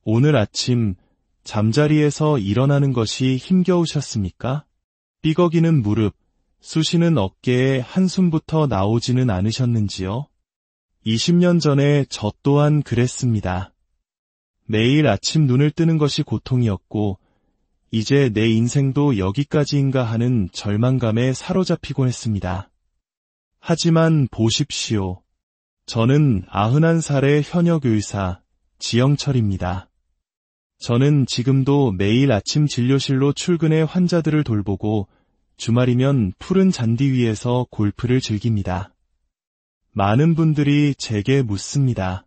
오늘 아침 잠자리에서 일어나는 것이 힘겨우셨습니까? 삐걱이는 무릎, 쑤시는 어깨에 한숨부터 나오지는 않으셨는지요? 20년 전에 저 또한 그랬습니다. 매일 아침 눈을 뜨는 것이 고통이었고, 이제 내 인생도 여기까지인가 하는 절망감에 사로잡히곤 했습니다. 하지만 보십시오. 저는 91살의 현역 의사, 지영철입니다. 저는 지금도 매일 아침 진료실로 출근해 환자들을 돌보고 주말이면 푸른 잔디 위에서 골프를 즐깁니다. 많은 분들이 제게 묻습니다.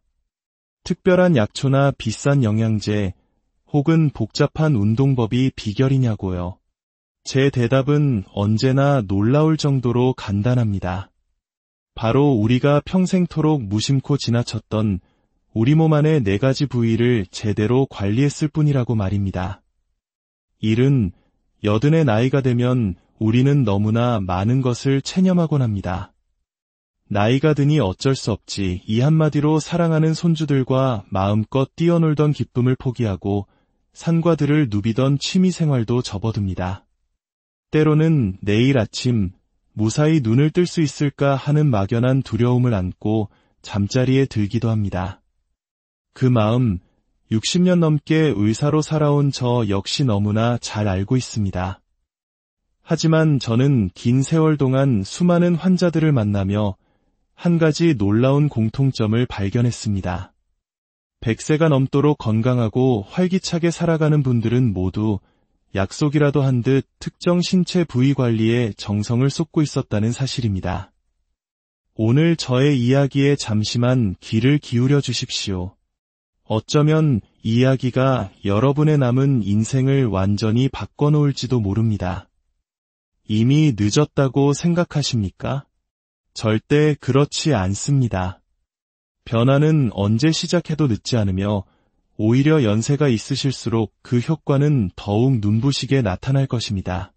특별한 약초나 비싼 영양제 혹은 복잡한 운동법이 비결이냐고요. 제 대답은 언제나 놀라울 정도로 간단합니다. 바로 우리가 평생토록 무심코 지나쳤던 우리 몸 안의 4가지 부위를 제대로 관리했을 뿐이라고 말입니다. 70, 80의 나이가 되면 우리는 너무나 많은 것을 체념하곤 합니다. 나이가 드니 어쩔 수 없지 이 한마디로 사랑하는 손주들과 마음껏 뛰어놀던 기쁨을 포기하고 산과 들을 누비던 취미생활도 접어듭니다. 때로는 내일 아침 무사히 눈을 뜰 수 있을까 하는 막연한 두려움을 안고 잠자리에 들기도 합니다. 그 마음 60년 넘게 의사로 살아온 저 역시 너무나 잘 알고 있습니다. 하지만 저는 긴 세월 동안 수많은 환자들을 만나며 한 가지 놀라운 공통점을 발견했습니다. 100세가 넘도록 건강하고 활기차게 살아가는 분들은 모두 약속이라도 한 듯 특정 신체 부위 관리에 정성을 쏟고 있었다는 사실입니다. 오늘 저의 이야기에 잠시만 귀를 기울여 주십시오. 어쩌면 이 이야기가 여러분의 남은 인생을 완전히 바꿔놓을지도 모릅니다. 이미 늦었다고 생각하십니까? 절대 그렇지 않습니다. 변화는 언제 시작해도 늦지 않으며 오히려 연세가 있으실수록 그 효과는 더욱 눈부시게 나타날 것입니다.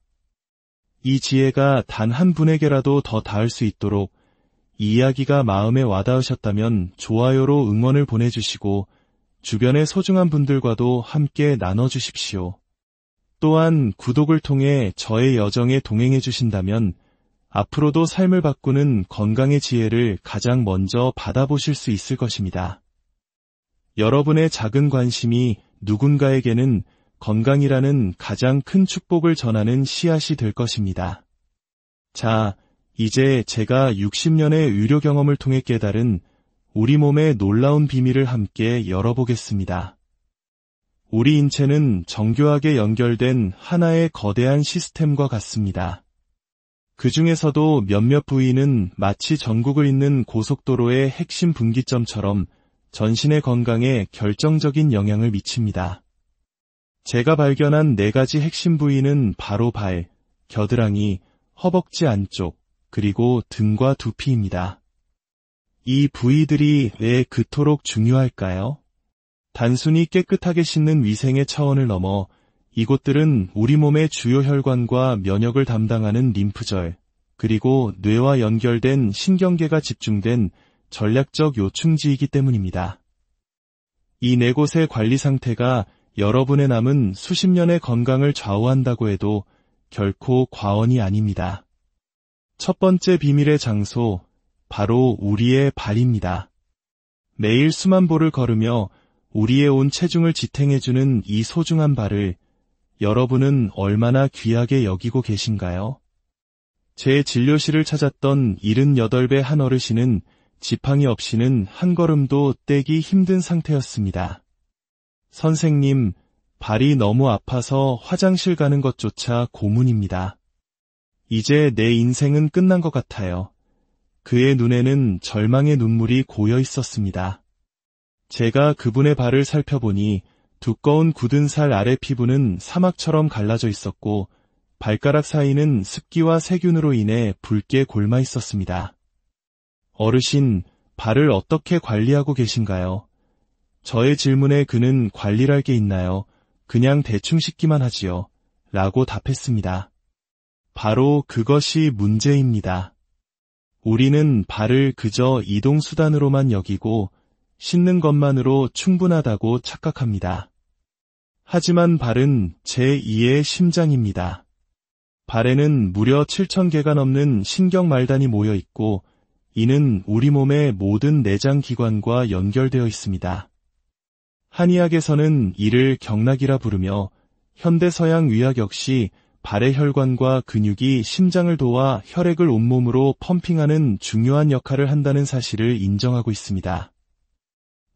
이 지혜가 단 한 분에게라도 더 닿을 수 있도록 이 이야기가 마음에 와닿으셨다면 좋아요로 응원을 보내주시고 주변의 소중한 분들과도 함께 나눠주십시오. 또한 구독을 통해 저의 여정에 동행해 주신다면 앞으로도 삶을 바꾸는 건강의 지혜를 가장 먼저 받아보실 수 있을 것입니다. 여러분의 작은 관심이 누군가에게는 건강이라는 가장 큰 축복을 전하는 씨앗이 될 것입니다. 자, 이제 제가 60년의 의료 경험을 통해 깨달은 우리 몸의 놀라운 비밀을 함께 열어보겠습니다. 우리 인체는 정교하게 연결된 하나의 거대한 시스템과 같습니다. 그 중에서도 몇몇 부위는 마치 전국을 잇는 고속도로의 핵심 분기점처럼 전신의 건강에 결정적인 영향을 미칩니다. 제가 발견한 4가지 핵심 부위는 바로 발, 겨드랑이, 허벅지 안쪽, 그리고 등과 두피입니다. 이 부위들이 왜 그토록 중요할까요? 단순히 깨끗하게 씻는 위생의 차원을 넘어 이곳들은 우리 몸의 주요 혈관과 면역을 담당하는 림프절, 그리고 뇌와 연결된 신경계가 집중된 전략적 요충지이기 때문입니다. 이 4곳의 관리 상태가 여러분의 남은 수십 년의 건강을 좌우한다고 해도 결코 과언이 아닙니다. 첫 번째 비밀의 장소, 바로 우리의 발입니다. 매일 수만 보를 걸으며 우리의 온 체중을 지탱해주는 이 소중한 발을 여러분은 얼마나 귀하게 여기고 계신가요? 제 진료실을 찾았던 78배 한 어르신은 지팡이 없이는 한 걸음도 떼기 힘든 상태였습니다. 선생님, 발이 너무 아파서 화장실 가는 것조차 고문입니다. 이제 내 인생은 끝난 것 같아요. 그의 눈에는 절망의 눈물이 고여 있었습니다. 제가 그분의 발을 살펴보니 두꺼운 굳은 살 아래 피부는 사막처럼 갈라져 있었고 발가락 사이는 습기와 세균으로 인해 붉게 골마 있었습니다. 어르신, 발을 어떻게 관리하고 계신가요? 저의 질문에 그는 관리할 게 있나요? 그냥 대충 씻기만 하지요. 라고 답했습니다. 바로 그것이 문제입니다. 우리는 발을 그저 이동수단으로만 여기고 씻는 것만으로 충분하다고 착각합니다. 하지만 발은 제2의 심장입니다. 발에는 무려 7,000개가 넘는 신경말단이 모여 있고 이는 우리 몸의 모든 내장 기관과 연결되어 있습니다. 한의학에서는 이를 경락이라 부르며 현대 서양 의학 역시 발의 혈관과 근육이 심장을 도와 혈액을 온몸으로 펌핑하는 중요한 역할을 한다는 사실을 인정하고 있습니다.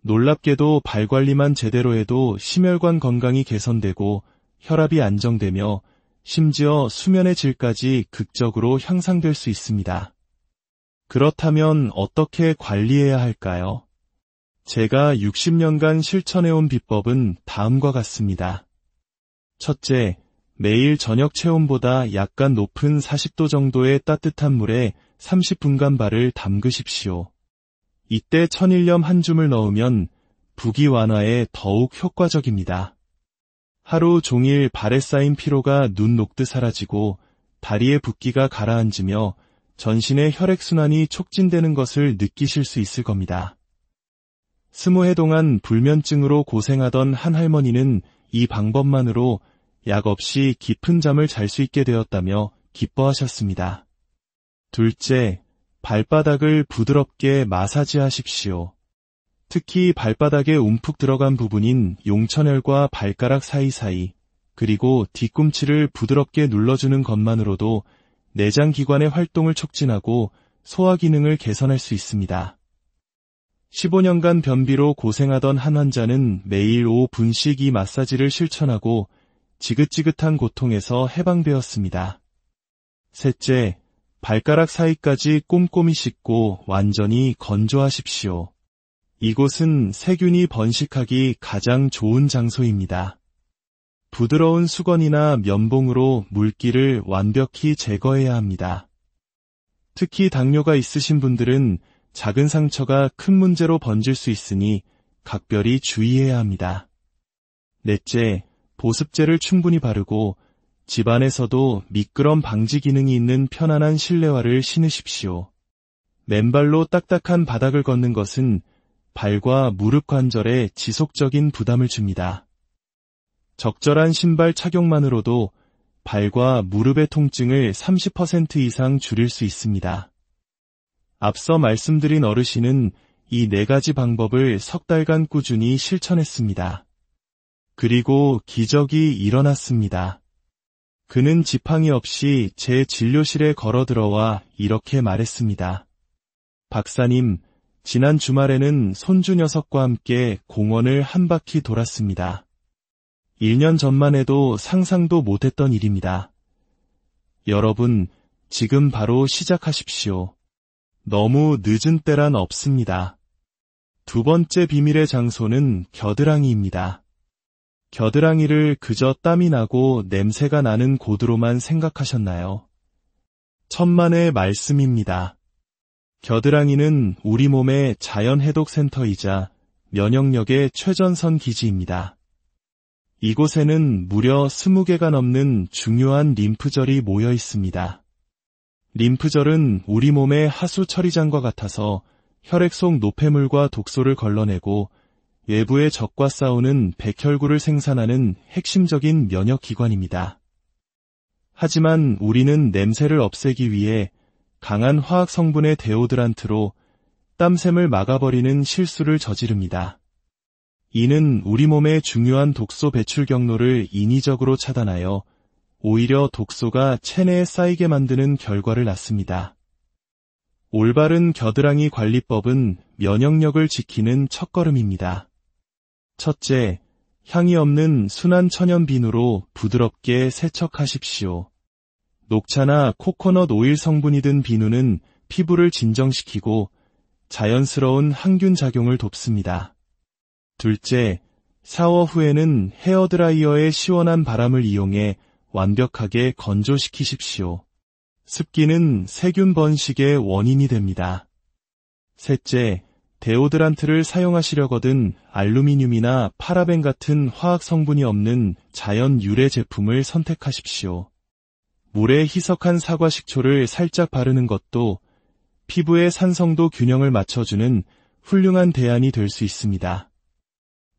놀랍게도 발 관리만 제대로 해도 심혈관 건강이 개선되고 혈압이 안정되며 심지어 수면의 질까지 극적으로 향상될 수 있습니다. 그렇다면 어떻게 관리해야 할까요? 제가 60년간 실천해온 비법은 다음과 같습니다. 첫째, 매일 저녁 체온보다 약간 높은 40도 정도의 따뜻한 물에 30분간 발을 담그십시오. 이때 천일염 한 줌을 넣으면 부기 완화에 더욱 효과적입니다. 하루 종일 발에 쌓인 피로가 눈 녹듯 사라지고 다리의 붓기가 가라앉으며 전신의 혈액순환이 촉진되는 것을 느끼실 수 있을 겁니다. 20해 동안 불면증으로 고생하던 한 할머니는 이 방법만으로 약 없이 깊은 잠을 잘 수 있게 되었다며 기뻐하셨습니다. 둘째, 발바닥을 부드럽게 마사지하십시오. 특히 발바닥에 움푹 들어간 부분인 용천혈과 발가락 사이사이, 그리고 뒤꿈치를 부드럽게 눌러주는 것만으로도 내장기관의 활동을 촉진하고 소화 기능을 개선할 수 있습니다. 15년간 변비로 고생하던 한 환자는 매일 5분씩 이 마사지를 실천하고 지긋지긋한 고통에서 해방되었습니다. 셋째, 발가락 사이까지 꼼꼼히 씻고 완전히 건조하십시오. 이곳은 세균이 번식하기 가장 좋은 장소입니다. 부드러운 수건이나 면봉으로 물기를 완벽히 제거해야 합니다. 특히 당뇨가 있으신 분들은 작은 상처가 큰 문제로 번질 수 있으니 각별히 주의해야 합니다. 넷째, 보습제를 충분히 바르고 집안에서도 미끄럼 방지 기능이 있는 편안한 실내화를 신으십시오. 맨발로 딱딱한 바닥을 걷는 것은 발과 무릎 관절에 지속적인 부담을 줍니다. 적절한 신발 착용만으로도 발과 무릎의 통증을 30% 이상 줄일 수 있습니다. 앞서 말씀드린 어르신은 이 4가지 방법을 석 달간 꾸준히 실천했습니다. 그리고 기적이 일어났습니다. 그는 지팡이 없이 제 진료실에 걸어 들어와 이렇게 말했습니다. 박사님, 지난 주말에는 손주 녀석과 함께 공원을 한 바퀴 돌았습니다. 1년 전만 해도 상상도 못했던 일입니다. 여러분, 지금 바로 시작하십시오. 너무 늦은 때란 없습니다. 두 번째 비밀의 장소는 겨드랑이입니다. 겨드랑이를 그저 땀이 나고 냄새가 나는 곳으로만 생각하셨나요? 천만의 말씀입니다. 겨드랑이는 우리 몸의 자연 해독 센터이자 면역력의 최전선 기지입니다. 이곳에는 무려 20개가 넘는 중요한 림프절이 모여 있습니다. 림프절은 우리 몸의 하수 처리장과 같아서 혈액 속 노폐물과 독소를 걸러내고 외부의 적과 싸우는 백혈구를 생산하는 핵심적인 면역기관입니다. 하지만 우리는 냄새를 없애기 위해 강한 화학 성분의 데오드란트로 땀샘을 막아버리는 실수를 저지릅니다. 이는 우리 몸의 중요한 독소 배출 경로를 인위적으로 차단하여 오히려 독소가 체내에 쌓이게 만드는 결과를 낳습니다. 올바른 겨드랑이 관리법은 면역력을 지키는 첫걸음입니다. 첫째, 향이 없는 순한 천연 비누로 부드럽게 세척하십시오. 녹차나 코코넛 오일 성분이 든 비누는 피부를 진정시키고 자연스러운 항균 작용을 돕습니다. 둘째, 샤워 후에는 헤어드라이어의 시원한 바람을 이용해 완벽하게 건조시키십시오. 습기는 세균 번식의 원인이 됩니다. 셋째, 데오드란트를 사용하시려거든 알루미늄이나 파라벤 같은 화학 성분이 없는 자연 유래 제품을 선택하십시오. 물에 희석한 사과 식초를 살짝 바르는 것도 피부의 산성도 균형을 맞춰주는 훌륭한 대안이 될 수 있습니다.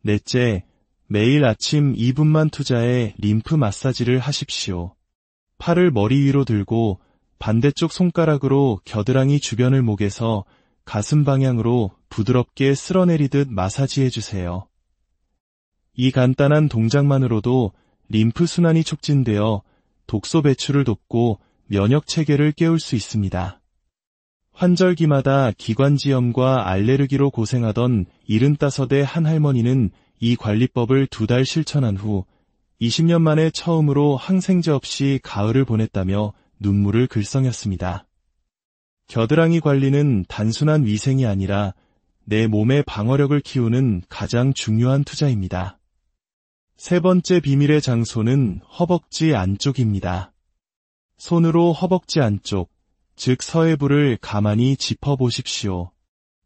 넷째, 매일 아침 2분만 투자해 림프 마사지를 하십시오. 팔을 머리 위로 들고 반대쪽 손가락으로 겨드랑이 주변을 목에서 가슴 방향으로 부드럽게 쓸어내리듯 마사지해 주세요. 이 간단한 동작만으로도 림프 순환이 촉진되어 독소 배출을 돕고 면역 체계를 깨울 수 있습니다. 환절기마다 기관지염과 알레르기로 고생하던 75의 한 할머니는 이 관리법을 2달 실천한 후 20년 만에 처음으로 항생제 없이 가을을 보냈다며 눈물을 글썽였습니다. 겨드랑이 관리는 단순한 위생이 아니라 내 몸의 방어력을 키우는 가장 중요한 투자입니다. 세 번째 비밀의 장소는 허벅지 안쪽입니다. 손으로 허벅지 안쪽, 즉 서해부를 가만히 짚어보십시오.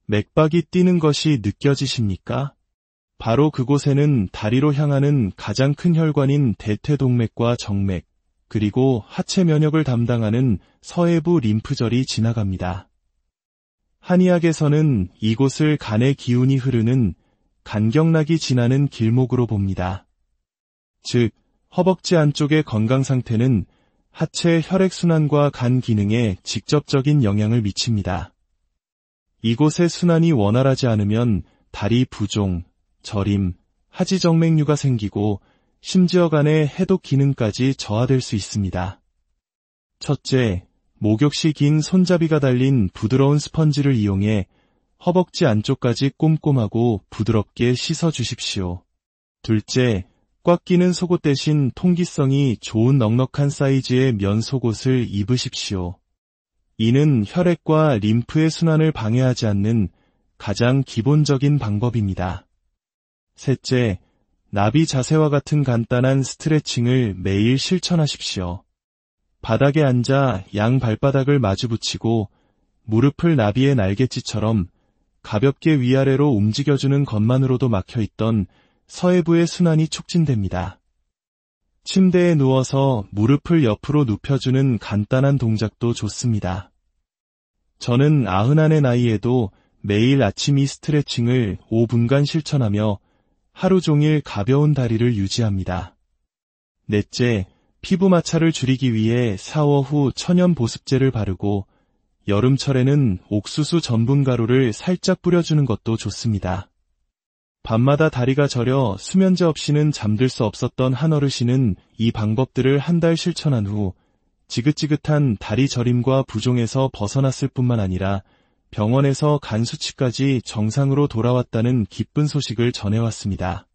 맥박이 뛰는 것이 느껴지십니까? 바로 그곳에는 다리로 향하는 가장 큰 혈관인 대퇴동맥과 정맥, 그리고 하체 면역을 담당하는 서해부 림프절이 지나갑니다. 한의학에서는 이곳을 간의 기운이 흐르는 간경락이 지나는 길목으로 봅니다. 즉, 허벅지 안쪽의 건강 상태는 하체 혈액순환과 간 기능에 직접적인 영향을 미칩니다. 이곳의 순환이 원활하지 않으면 다리 부종, 저림, 하지정맥류가 생기고 심지어 간의 해독 기능까지 저하될 수 있습니다. 첫째, 목욕시 긴 손잡이가 달린 부드러운 스펀지를 이용해 허벅지 안쪽까지 꼼꼼하고 부드럽게 씻어주십시오. 둘째, 꽉 끼는 속옷 대신 통기성이 좋은 넉넉한 사이즈의 면 속옷을 입으십시오. 이는 혈액과 림프의 순환을 방해하지 않는 가장 기본적인 방법입니다. 셋째, 나비 자세와 같은 간단한 스트레칭을 매일 실천하십시오. 바닥에 앉아 양 발바닥을 마주 붙이고 무릎을 나비의 날갯짓처럼 가볍게 위아래로 움직여주는 것만으로도 막혀있던 서해부의 순환이 촉진됩니다. 침대에 누워서 무릎을 옆으로 눕혀주는 간단한 동작도 좋습니다. 저는 91의 나이에도 매일 아침 이 스트레칭을 5분간 실천하며 하루 종일 가벼운 다리를 유지합니다. 넷째, 피부 마찰을 줄이기 위해 샤워 후 천연 보습제를 바르고 여름철에는 옥수수 전분가루를 살짝 뿌려주는 것도 좋습니다. 밤마다 다리가 저려 수면제 없이는 잠들 수 없었던 한 어르신은 이 방법들을 한 달 실천한 후 지긋지긋한 다리 저림과 부종에서 벗어났을 뿐만 아니라 병원에서 간 수치까지 정상으로 돌아왔다는 기쁜 소식을 전해왔습니다.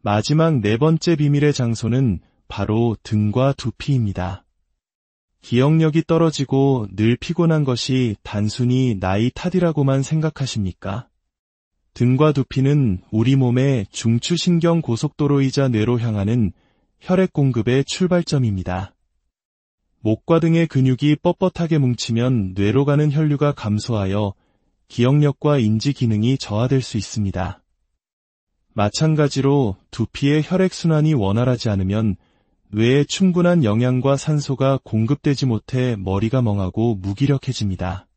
마지막 네 번째 비밀의 장소는 바로 등과 두피입니다. 기억력이 떨어지고 늘 피곤한 것이 단순히 나이 탓이라고만 생각하십니까? 등과 두피는 우리 몸의 중추신경 고속도로이자 뇌로 향하는 혈액 공급의 출발점입니다. 목과 등의 근육이 뻣뻣하게 뭉치면 뇌로 가는 혈류가 감소하여 기억력과 인지 기능이 저하될 수 있습니다. 마찬가지로 두피의 혈액순환이 원활하지 않으면 뇌에 충분한 영양과 산소가 공급되지 못해 머리가 멍하고 무기력해집니다.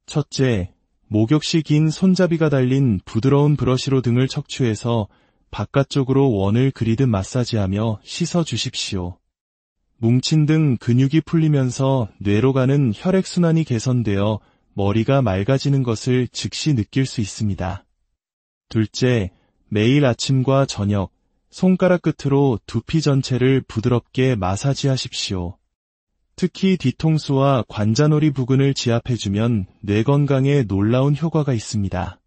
첫째, 목욕시 긴 손잡이가 달린 부드러운 브러쉬로 등을 척추해서 바깥쪽으로 원을 그리듯 마사지하며 씻어주십시오. 뭉친 등 근육이 풀리면서 뇌로 가는 혈액순환이 개선되어 머리가 맑아지는 것을 즉시 느낄 수 있습니다. 둘째, 매일 아침과 저녁, 손가락 끝으로 두피 전체를 부드럽게 마사지하십시오. 특히 뒤통수와 관자놀이 부근을 지압해주면 뇌 건강에 놀라운 효과가 있습니다.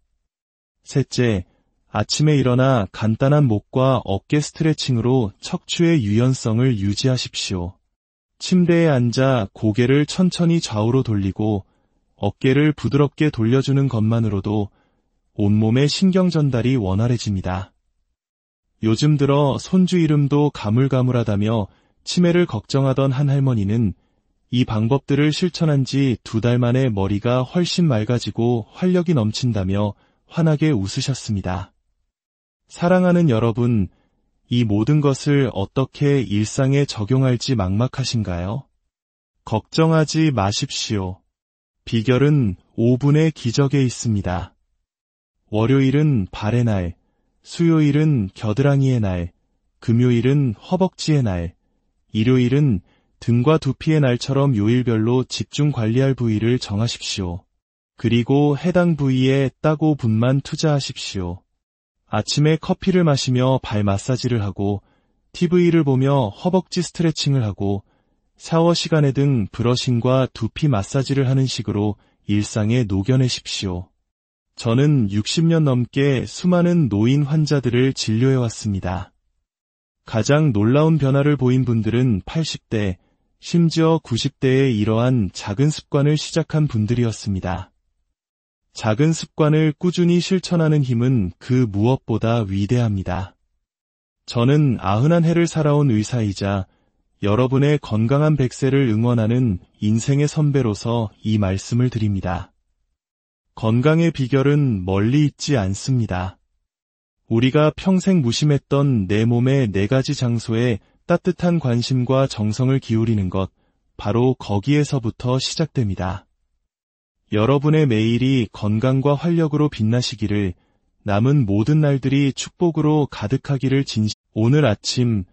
셋째, 아침에 일어나 간단한 목과 어깨 스트레칭으로 척추의 유연성을 유지하십시오. 침대에 앉아 고개를 천천히 좌우로 돌리고 어깨를 부드럽게 돌려주는 것만으로도 온몸의 신경 전달이 원활해집니다. 요즘 들어 손주 이름도 가물가물하다며 치매를 걱정하던 한 할머니는 이 방법들을 실천한 지 2달 만에 머리가 훨씬 맑아지고 활력이 넘친다며 환하게 웃으셨습니다. 사랑하는 여러분, 이 모든 것을 어떻게 일상에 적용할지 막막하신가요? 걱정하지 마십시오. 비결은 5분의 기적에 있습니다. 월요일은 발의 날, 수요일은 겨드랑이의 날, 금요일은 허벅지의 날, 일요일은 등과 두피의 날처럼 요일별로 집중 관리할 부위를 정하십시오. 그리고 해당 부위에 딱 5분만 투자하십시오. 아침에 커피를 마시며 발 마사지를 하고 TV를 보며 허벅지 스트레칭을 하고 샤워 시간에 등 브러싱과 두피 마사지를 하는 식으로 일상에 녹여내십시오. 저는 60년 넘게 수많은 노인 환자들을 진료해왔습니다. 가장 놀라운 변화를 보인 분들은 80대, 심지어 90대에 이러한 작은 습관을 시작한 분들이었습니다. 작은 습관을 꾸준히 실천하는 힘은 그 무엇보다 위대합니다. 저는 91해를 살아온 의사이자 여러분의 건강한 100세를 응원하는 인생의 선배로서 이 말씀을 드립니다. 건강의 비결은 멀리 있지 않습니다. 우리가 평생 무심했던 내 몸의 4가지 장소에 따뜻한 관심과 정성을 기울이는 것, 바로 거기에서부터 시작됩니다. 여러분의 매일이 건강과 활력으로 빛나시기를, 남은 모든 날들이 축복으로 가득하기를 오늘 아침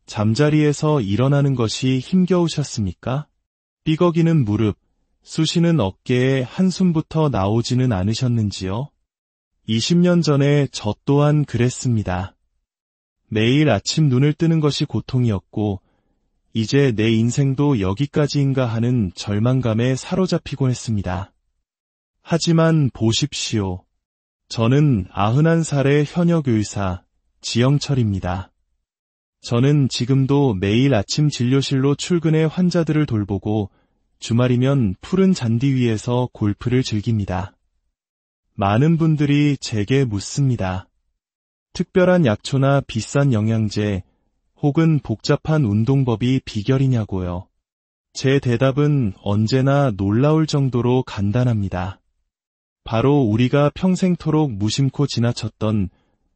잠자리에서 일어나는 것이 힘겨우셨습니까? 삐걱이는 무릎, 쑤시는 어깨에 한숨부터 나오지는 않으셨는지요? 20년 전에 저 또한 그랬습니다. 매일 아침 눈을 뜨는 것이 고통이었고, 이제 내 인생도 여기까지인가 하는 절망감에 사로잡히곤 했습니다. 하지만 보십시오. 저는 91살의 현역 의사, 지영철입니다. 저는 지금도 매일 아침 진료실로 출근해 환자들을 돌보고 주말이면 푸른 잔디 위에서 골프를 즐깁니다. 많은 분들이 제게 묻습니다. 특별한 약초나 비싼 영양제 혹은 복잡한 운동법이 비결이냐고요. 제 대답은 언제나 놀라울 정도로 간단합니다. 바로 우리가 평생토록 무심코 지나쳤던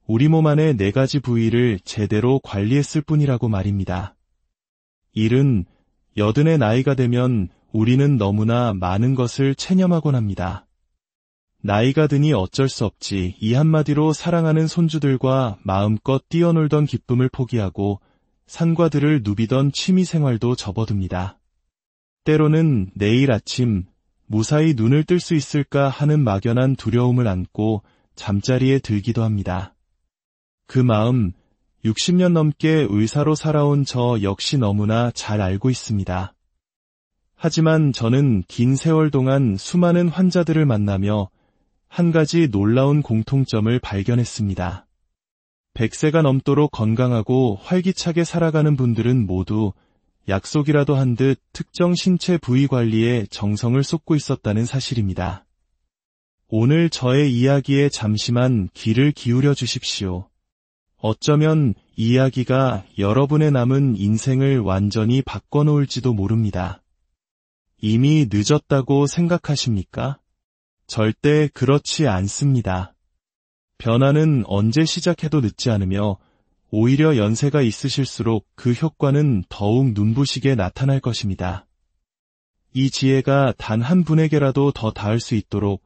우리 몸 안의 4가지 부위를 제대로 관리했을 뿐이라고 말입니다. 70, 80의 나이가 되면 우리는 너무나 많은 것을 체념하곤 합니다. 나이가 드니 어쩔 수 없지, 이 한마디로 사랑하는 손주들과 마음껏 뛰어놀던 기쁨을 포기하고 산과 들을 누비던 취미생활도 접어듭니다. 때로는 내일 아침 무사히 눈을 뜰 수 있을까 하는 막연한 두려움을 안고 잠자리에 들기도 합니다. 그 마음, 60년 넘게 의사로 살아온 저 역시 너무나 잘 알고 있습니다. 하지만 저는 긴 세월 동안 수많은 환자들을 만나며 한 가지 놀라운 공통점을 발견했습니다. 100세가 넘도록 건강하고 활기차게 살아가는 분들은 모두 약속이라도 한 듯 특정 신체 부위 관리에 정성을 쏟고 있었다는 사실입니다. 오늘 저의 이야기에 잠시만 귀를 기울여 주십시오. 어쩌면 이 이야기가 여러분의 남은 인생을 완전히 바꿔놓을지도 모릅니다. 이미 늦었다고 생각하십니까? 절대 그렇지 않습니다. 변화는 언제 시작해도 늦지 않으며 오히려 연세가 있으실수록 그 효과는 더욱 눈부시게 나타날 것입니다. 이 지혜가 단 한 분에게라도 더 닿을 수 있도록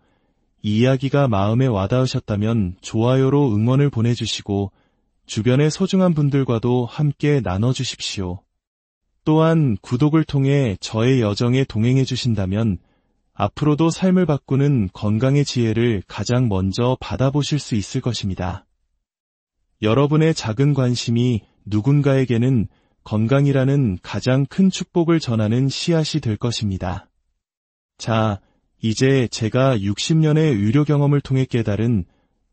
이 이야기가 마음에 와닿으셨다면 좋아요로 응원을 보내주시고 주변의 소중한 분들과도 함께 나눠주십시오. 또한 구독을 통해 저의 여정에 동행해 주신다면 앞으로도 삶을 바꾸는 건강의 지혜를 가장 먼저 받아보실 수 있을 것입니다. 여러분의 작은 관심이 누군가에게는 건강이라는 가장 큰 축복을 전하는 씨앗이 될 것입니다. 자, 이제 제가 60년의 의료 경험을 통해 깨달은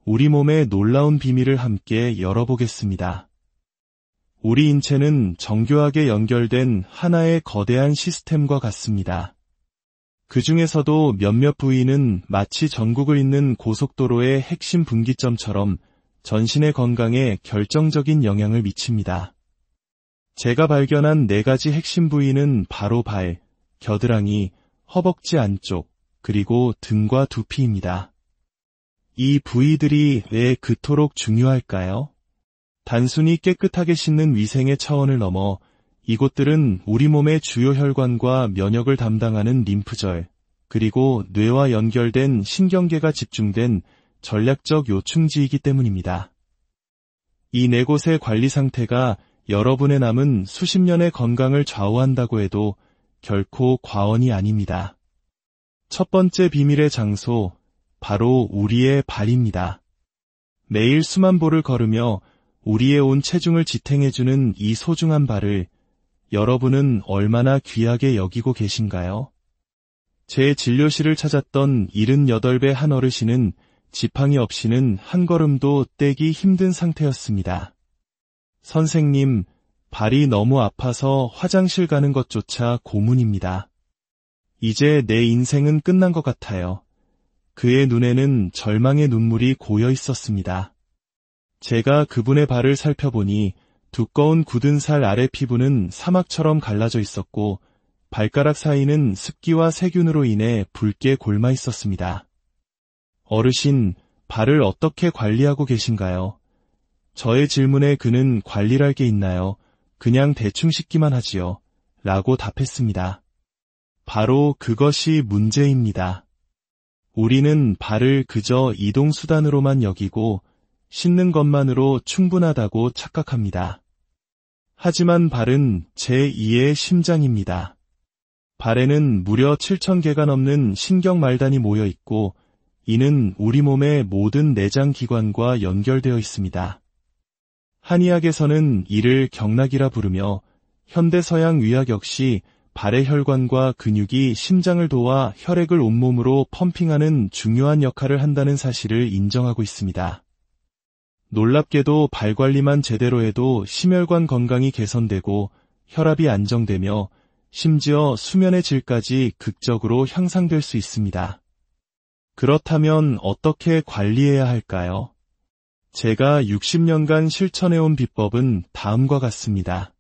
우리 몸의 놀라운 비밀을 함께 열어보겠습니다. 우리 인체는 정교하게 연결된 하나의 거대한 시스템과 같습니다. 그 중에서도 몇몇 부위는 마치 전국을 잇는 고속도로의 핵심 분기점처럼 전신의 건강에 결정적인 영향을 미칩니다. 제가 발견한 4가지 핵심 부위는 바로 발, 겨드랑이, 허벅지 안쪽, 그리고 등과 두피입니다. 이 부위들이 왜 그토록 중요할까요? 단순히 깨끗하게 씻는 위생의 차원을 넘어 이곳들은 우리 몸의 주요 혈관과 면역을 담당하는 림프절, 그리고 뇌와 연결된 신경계가 집중된 전략적 요충지이기 때문입니다. 이 네 곳의 관리 상태가 여러분의 남은 수십 년의 건강을 좌우한다고 해도 결코 과언이 아닙니다. 첫 번째 비밀의 장소, 바로 우리의 발입니다. 매일 수만 보를 걸으며 우리의 온 체중을 지탱해주는 이 소중한 발을 여러분은 얼마나 귀하게 여기고 계신가요? 제 진료실을 찾았던 78배 한 어르신은 지팡이 없이는 한 걸음도 떼기 힘든 상태였습니다. 선생님, 발이 너무 아파서 화장실 가는 것조차 고문입니다. 이제 내 인생은 끝난 것 같아요. 그의 눈에는 절망의 눈물이 고여 있었습니다. 제가 그분의 발을 살펴보니 두꺼운 굳은 살 아래 피부는 사막처럼 갈라져 있었고 발가락 사이는 습기와 세균으로 인해 붉게 골마 있었습니다. 어르신, 발을 어떻게 관리하고 계신가요? 저의 질문에 그는 관리할 게 있나요? 그냥 대충 씻기만 하지요. 라고 답했습니다. 바로 그것이 문제입니다. 우리는 발을 그저 이동수단으로만 여기고 씻는 것만으로 충분하다고 착각합니다. 하지만 발은 제2의 심장입니다. 발에는 무려 7,000개가 넘는 신경말단이 모여 있고 이는 우리 몸의 모든 내장 기관과 연결되어 있습니다. 한의학에서는 이를 경락이라 부르며 현대 서양 의학 역시 발의 혈관과 근육이 심장을 도와 혈액을 온몸으로 펌핑하는 중요한 역할을 한다는 사실을 인정하고 있습니다. 놀랍게도 발 관리만 제대로 해도 심혈관 건강이 개선되고 혈압이 안정되며 심지어 수면의 질까지 극적으로 향상될 수 있습니다. 그렇다면 어떻게 관리해야 할까요? 제가 60년간 실천해온 비법은 다음과 같습니다.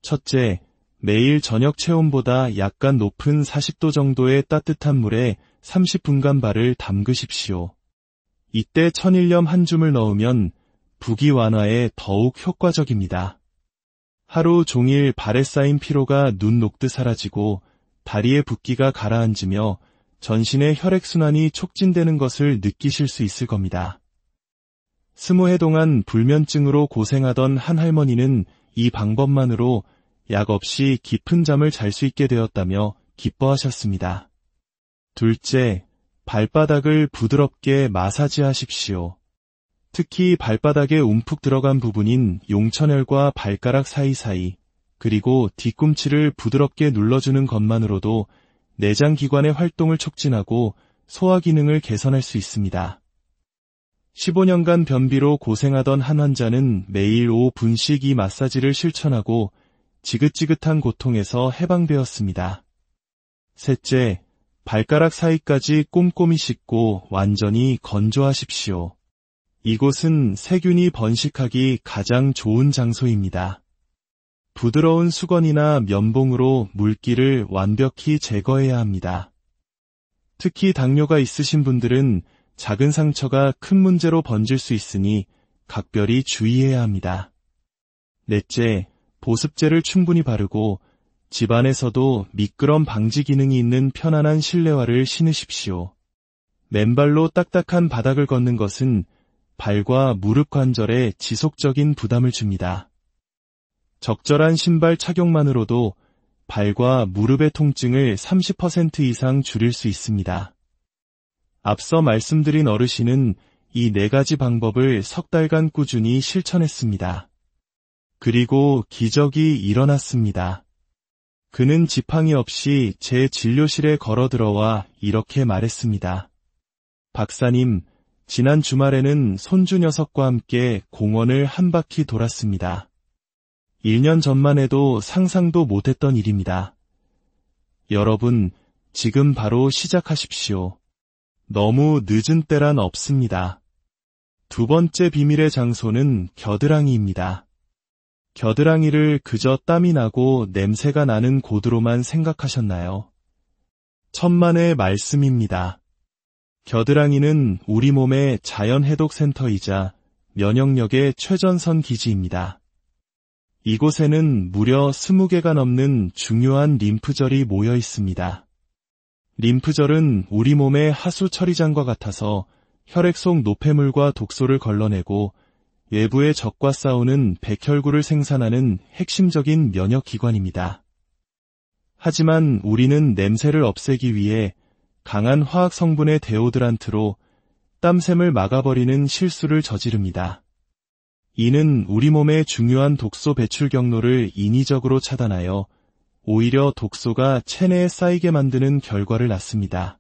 첫째, 매일 저녁 체온보다 약간 높은 40도 정도의 따뜻한 물에 30분간 발을 담그십시오. 이때 천일염 한 줌을 넣으면 부기 완화에 더욱 효과적입니다. 하루 종일 발에 쌓인 피로가 눈 녹듯 사라지고 다리의 붓기가 가라앉으며 전신의 혈액순환이 촉진되는 것을 느끼실 수 있을 겁니다. 20해 동안 불면증으로 고생하던 한 할머니는 이 방법만으로 약 없이 깊은 잠을 잘 수 있게 되었다며 기뻐하셨습니다. 둘째, 발바닥을 부드럽게 마사지하십시오. 특히 발바닥에 움푹 들어간 부분인 용천혈과 발가락 사이사이, 그리고 뒤꿈치를 부드럽게 눌러주는 것만으로도 내장기관의 활동을 촉진하고 소화 기능을 개선할 수 있습니다. 15년간 변비로 고생하던 한 환자는 매일 5분씩 이 마사지를 실천하고 지긋지긋한 고통에서 해방되었습니다. 셋째, 발가락 사이까지 꼼꼼히 씻고 완전히 건조하십시오. 이곳은 세균이 번식하기 가장 좋은 장소입니다. 부드러운 수건이나 면봉으로 물기를 완벽히 제거해야 합니다. 특히 당뇨가 있으신 분들은 작은 상처가 큰 문제로 번질 수 있으니 각별히 주의해야 합니다. 넷째, 보습제를 충분히 바르고 집안에서도 미끄럼 방지 기능이 있는 편안한 실내화를 신으십시오. 맨발로 딱딱한 바닥을 걷는 것은 발과 무릎 관절에 지속적인 부담을 줍니다. 적절한 신발 착용만으로도 발과 무릎의 통증을 30% 이상 줄일 수 있습니다. 앞서 말씀드린 어르신은 이 4가지 방법을 석 달간 꾸준히 실천했습니다. 그리고 기적이 일어났습니다. 그는 지팡이 없이 제 진료실에 걸어 들어와 이렇게 말했습니다. 박사님, 지난 주말에는 손주 녀석과 함께 공원을 한 바퀴 돌았습니다. 1년 전만 해도 상상도 못했던 일입니다. 여러분, 지금 바로 시작하십시오. 너무 늦은 때란 없습니다. 두 번째 비밀의 장소는 겨드랑이입니다. 겨드랑이를 그저 땀이 나고 냄새가 나는 곳으로만 생각하셨나요? 천만의 말씀입니다. 겨드랑이는 우리 몸의 자연 해독 센터이자 면역력의 최전선 기지입니다. 이곳에는 무려 20개가 넘는 중요한 림프절이 모여 있습니다. 림프절은 우리 몸의 하수 처리장과 같아서 혈액 속 노폐물과 독소를 걸러내고 외부의 적과 싸우는 백혈구를 생산하는 핵심적인 면역기관입니다. 하지만 우리는 냄새를 없애기 위해 강한 화학 성분의 데오드란트로 땀샘을 막아버리는 실수를 저지릅니다. 이는 우리 몸의 중요한 독소 배출 경로를 인위적으로 차단하여 오히려 독소가 체내에 쌓이게 만드는 결과를 낳습니다.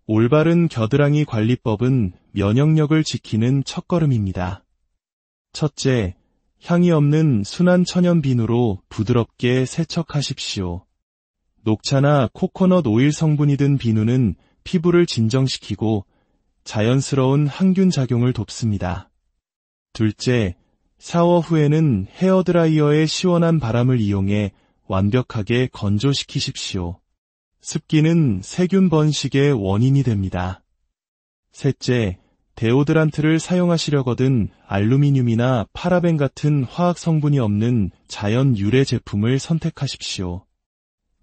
올바른 겨드랑이 관리법은 면역력을 지키는 첫걸음입니다. 첫째, 향이 없는 순한 천연 비누로 부드럽게 세척하십시오. 녹차나 코코넛 오일 성분이 든 비누는 피부를 진정시키고 자연스러운 항균 작용을 돕습니다. 둘째, 샤워 후에는 헤어드라이어의 시원한 바람을 이용해 완벽하게 건조시키십시오. 습기는 세균 번식의 원인이 됩니다. 셋째, 데오드란트를 사용하시려거든 알루미늄이나 파라벤 같은 화학 성분이 없는 자연 유래 제품을 선택하십시오.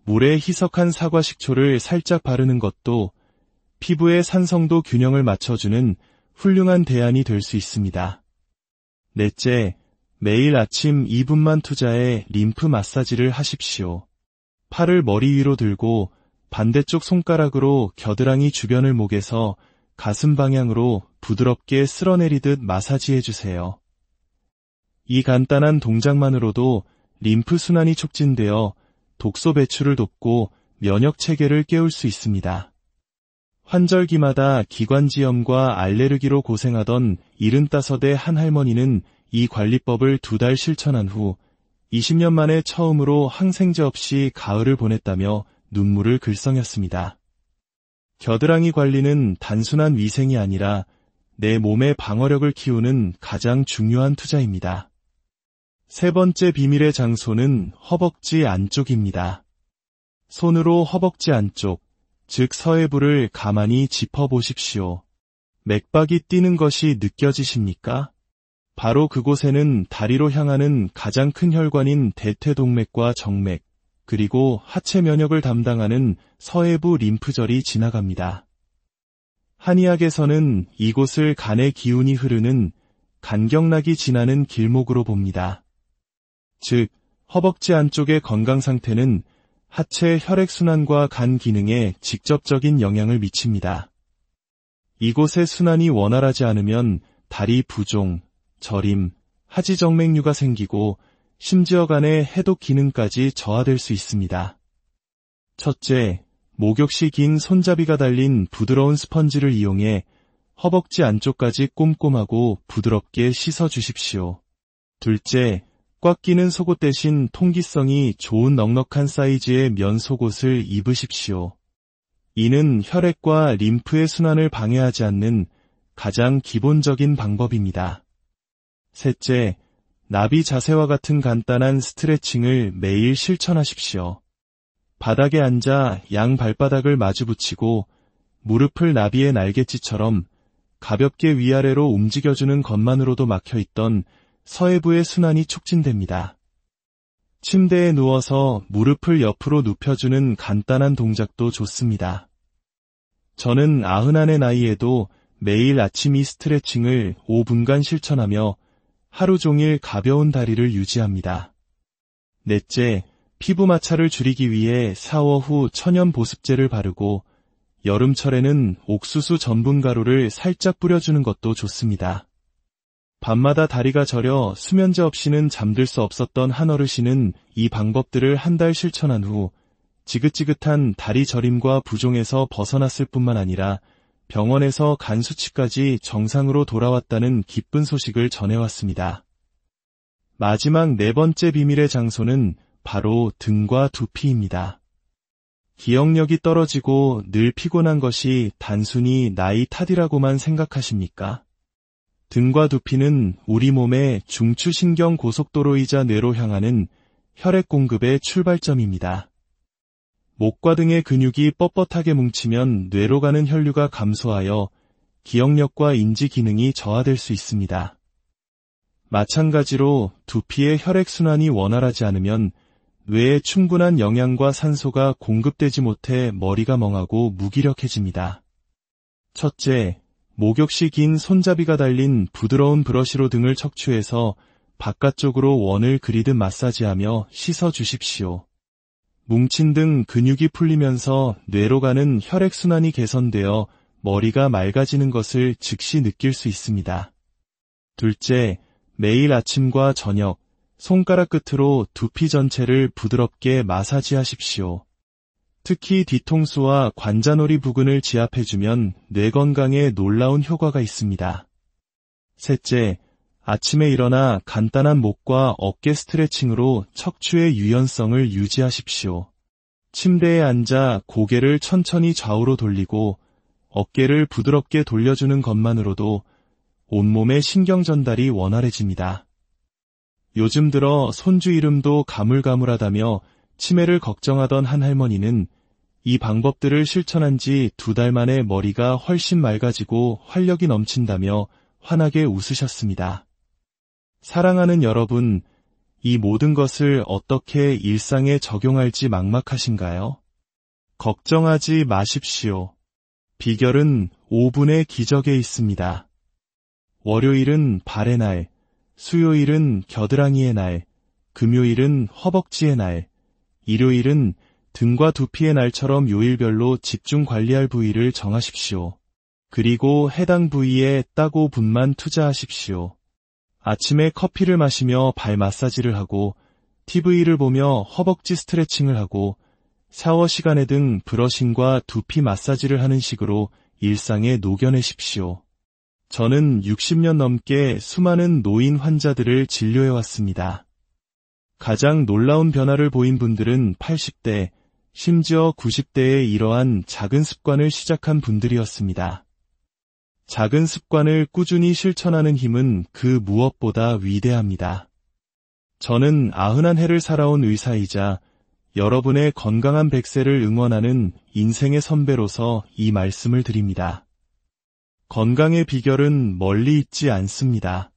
물에 희석한 사과 식초를 살짝 바르는 것도 피부의 산성도 균형을 맞춰주는 훌륭한 대안이 될 수 있습니다. 넷째, 매일 아침 2분만 투자해 림프 마사지를 하십시오. 팔을 머리 위로 들고 반대쪽 손가락으로 겨드랑이 주변을 목에서 가슴 방향으로 부드럽게 쓸어내리듯 마사지해주세요. 이 간단한 동작만으로도 림프 순환이 촉진되어 독소 배출을 돕고 면역 체계를 깨울 수 있습니다. 환절기마다 기관지염과 알레르기로 고생하던 75의 한 할머니는 이 관리법을 2달 실천한 후 20년 만에 처음으로 항생제 없이 가을을 보냈다며 눈물을 글썽였습니다. 겨드랑이 관리는 단순한 위생이 아니라 내 몸의 방어력을 키우는 가장 중요한 투자입니다. 세 번째 비밀의 장소는 허벅지 안쪽입니다. 손으로 허벅지 안쪽, 즉 서해부를 가만히 짚어보십시오. 맥박이 뛰는 것이 느껴지십니까? 바로 그곳에는 다리로 향하는 가장 큰 혈관인 대퇴동맥과 정맥, 그리고 하체 면역을 담당하는 서해부 림프절이 지나갑니다. 한의학에서는 이곳을 간의 기운이 흐르는 간경락이 지나는 길목으로 봅니다. 즉, 허벅지 안쪽의 건강 상태는 하체 혈액순환과 간 기능에 직접적인 영향을 미칩니다. 이곳의 순환이 원활하지 않으면 다리 부종, 저림, 하지정맥류가 생기고 심지어 간의 해독 기능까지 저하될 수 있습니다. 첫째, 목욕시 긴 손잡이가 달린 부드러운 스펀지를 이용해 허벅지 안쪽까지 꼼꼼하고 부드럽게 씻어주십시오. 둘째, 꽉 끼는 속옷 대신 통기성이 좋은 넉넉한 사이즈의 면 속옷을 입으십시오. 이는 혈액과 림프의 순환을 방해하지 않는 가장 기본적인 방법입니다. 셋째, 나비 자세와 같은 간단한 스트레칭을 매일 실천하십시오. 바닥에 앉아 양 발바닥을 마주 붙이고 무릎을 나비의 날갯짓처럼 가볍게 위아래로 움직여주는 것만으로도 막혀있던 서해부의 순환이 촉진됩니다. 침대에 누워서 무릎을 옆으로 눕혀주는 간단한 동작도 좋습니다. 저는 91의 나이에도 매일 아침 이 스트레칭을 5분간 실천하며 하루 종일 가벼운 다리를 유지합니다. 넷째, 피부 마찰을 줄이기 위해 샤워 후 천연 보습제를 바르고 여름철에는 옥수수 전분가루를 살짝 뿌려주는 것도 좋습니다. 밤마다 다리가 저려 수면제 없이는 잠들 수 없었던 한 어르신은 이 방법들을 한 달 실천한 후 지긋지긋한 다리 저림과 부종에서 벗어났을 뿐만 아니라 병원에서 간 수치까지 정상으로 돌아왔다는 기쁜 소식을 전해왔습니다. 마지막 네 번째 비밀의 장소는 바로 등과 두피입니다. 기억력이 떨어지고 늘 피곤한 것이 단순히 나이 탓이라고만 생각하십니까? 등과 두피는 우리 몸의 중추신경 고속도로이자 뇌로 향하는 혈액 공급의 출발점입니다. 목과 등의 근육이 뻣뻣하게 뭉치면 뇌로 가는 혈류가 감소하여 기억력과 인지 기능이 저하될 수 있습니다. 마찬가지로 두피의 혈액순환이 원활하지 않으면 뇌에 충분한 영양과 산소가 공급되지 못해 머리가 멍하고 무기력해집니다. 첫째, 목욕시 긴 손잡이가 달린 부드러운 브러쉬로 등을 척추해서 바깥쪽으로 원을 그리듯 마사지하며 씻어 주십시오. 뭉친 등 근육이 풀리면서 뇌로 가는 혈액순환이 개선되어 머리가 맑아지는 것을 즉시 느낄 수 있습니다. 둘째, 매일 아침과 저녁, 손가락 끝으로 두피 전체를 부드럽게 마사지하십시오. 특히 뒤통수와 관자놀이 부근을 지압해주면 뇌 건강에 놀라운 효과가 있습니다. 셋째, 아침에 일어나 간단한 목과 어깨 스트레칭으로 척추의 유연성을 유지하십시오. 침대에 앉아 고개를 천천히 좌우로 돌리고 어깨를 부드럽게 돌려주는 것만으로도 온몸의 신경 전달이 원활해집니다. 요즘 들어 손주 이름도 가물가물하다며 치매를 걱정하던 한 할머니는 이 방법들을 실천한 지 2달 만에 머리가 훨씬 맑아지고 활력이 넘친다며 환하게 웃으셨습니다. 사랑하는 여러분, 이 모든 것을 어떻게 일상에 적용할지 막막하신가요? 걱정하지 마십시오. 비결은 5분의 기적에 있습니다. 월요일은 발의 날, 수요일은 겨드랑이의 날, 금요일은 허벅지의 날, 일요일은 등과 두피의 날처럼 요일별로 집중 관리할 부위를 정하십시오. 그리고 해당 부위에 딱 5분만 투자하십시오. 아침에 커피를 마시며 발 마사지를 하고 TV를 보며 허벅지 스트레칭을 하고 샤워 시간에 등 브러싱과 두피 마사지를 하는 식으로 일상에 녹여내십시오. 저는 60년 넘게 수많은 노인 환자들을 진료해왔습니다. 가장 놀라운 변화를 보인 분들은 80대, 심지어 90대에 이러한 작은 습관을 시작한 분들이었습니다. 작은 습관을 꾸준히 실천하는 힘은 그 무엇보다 위대합니다. 저는 91해를 살아온 의사이자 여러분의 건강한 100세를 응원하는 인생의 선배로서 이 말씀을 드립니다. 건강의 비결은 멀리 있지 않습니다.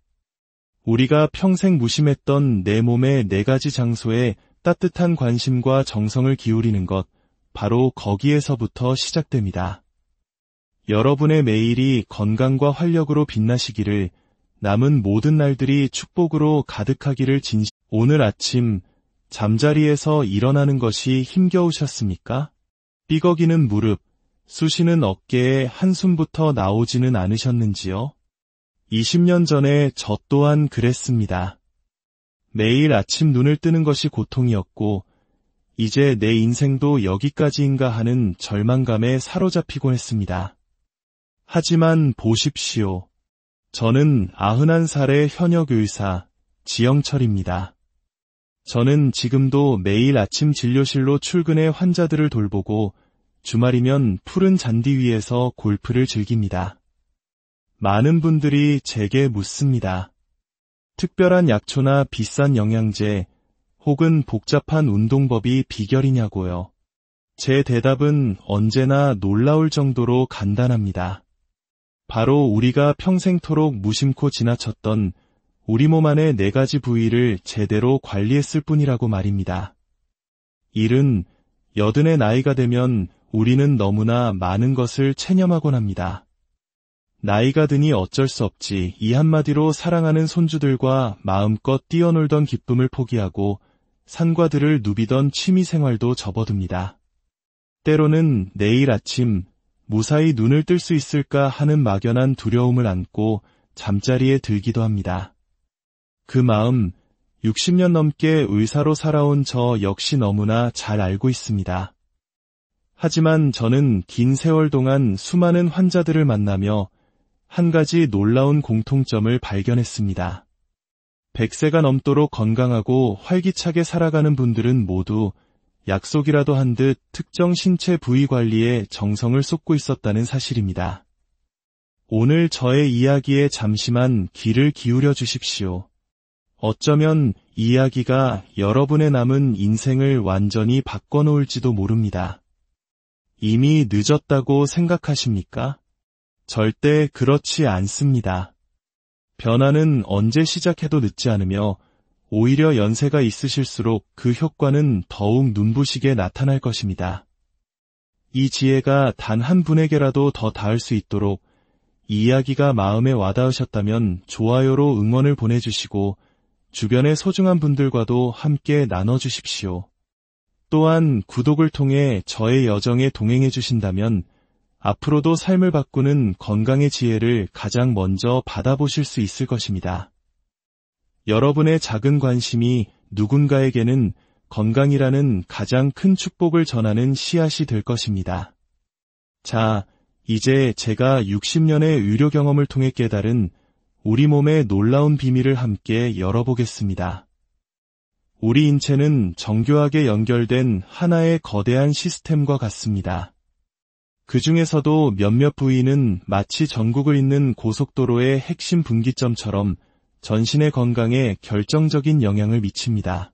우리가 평생 무심했던 내 몸의 4가지 장소에 따뜻한 관심과 정성을 기울이는 것, 바로 거기에서부터 시작됩니다. 여러분의 매일이 건강과 활력으로 빛나시기를, 남은 모든 날들이 축복으로 가득하기를 오늘 아침 잠자리에서 일어나는 것이 힘겨우셨습니까? 삐걱이는 무릎, 쑤시는 어깨에 한숨부터 나오지는 않으셨는지요? 20년 전에 저 또한 그랬습니다. 매일 아침 눈을 뜨는 것이 고통이었고, 이제 내 인생도 여기까지인가 하는 절망감에 사로잡히곤 했습니다. 하지만 보십시오. 저는 91살의 현역 의사, 지영철입니다. 저는 지금도 매일 아침 진료실로 출근해 환자들을 돌보고 주말이면 푸른 잔디 위에서 골프를 즐깁니다. 많은 분들이 제게 묻습니다. 특별한 약초나 비싼 영양제 혹은 복잡한 운동법이 비결이냐고요. 제 대답은 언제나 놀라울 정도로 간단합니다. 바로 우리가 평생토록 무심코 지나쳤던 우리 몸 안의 4가지 부위를 제대로 관리했을 뿐이라고 말입니다. 일은 80의 나이가 되면 우리는 너무나 많은 것을 체념하곤 합니다. 나이가 드니 어쩔 수 없지, 이 한마디로 사랑하는 손주들과 마음껏 뛰어놀던 기쁨을 포기하고 산과 들을 누비던 취미생활도 접어듭니다. 때로는 내일 아침 무사히 눈을 뜰 수 있을까 하는 막연한 두려움을 안고 잠자리에 들기도 합니다. 그 마음, 60년 넘게 의사로 살아온 저 역시 너무나 잘 알고 있습니다. 하지만 저는 긴 세월 동안 수많은 환자들을 만나며 한 가지 놀라운 공통점을 발견했습니다. 100세가 넘도록 건강하고 활기차게 살아가는 분들은 모두 약속이라도 한 듯 특정 신체 부위 관리에 정성을 쏟고 있었다는 사실입니다. 오늘 저의 이야기에 잠시만 귀를 기울여 주십시오. 어쩌면 이 이야기가 여러분의 남은 인생을 완전히 바꿔놓을지도 모릅니다. 이미 늦었다고 생각하십니까? 절대 그렇지 않습니다. 변화는 언제 시작해도 늦지 않으며 오히려 연세가 있으실수록 그 효과는 더욱 눈부시게 나타날 것입니다. 이 지혜가 단 한 분에게라도 더 닿을 수 있도록 이 이야기가 마음에 와닿으셨다면 좋아요로 응원을 보내주시고 주변의 소중한 분들과도 함께 나눠주십시오. 또한 구독을 통해 저의 여정에 동행해 주신다면 앞으로도 삶을 바꾸는 건강의 지혜를 가장 먼저 받아보실 수 있을 것입니다. 여러분의 작은 관심이 누군가에게는 건강이라는 가장 큰 축복을 전하는 씨앗이 될 것입니다. 자, 이제 제가 60년의 의료 경험을 통해 깨달은 우리 몸의 놀라운 비밀을 함께 열어보겠습니다. 우리 인체는 정교하게 연결된 하나의 거대한 시스템과 같습니다. 그 중에서도 몇몇 부위는 마치 전국을 잇는 고속도로의 핵심 분기점처럼 전신의 건강에 결정적인 영향을 미칩니다.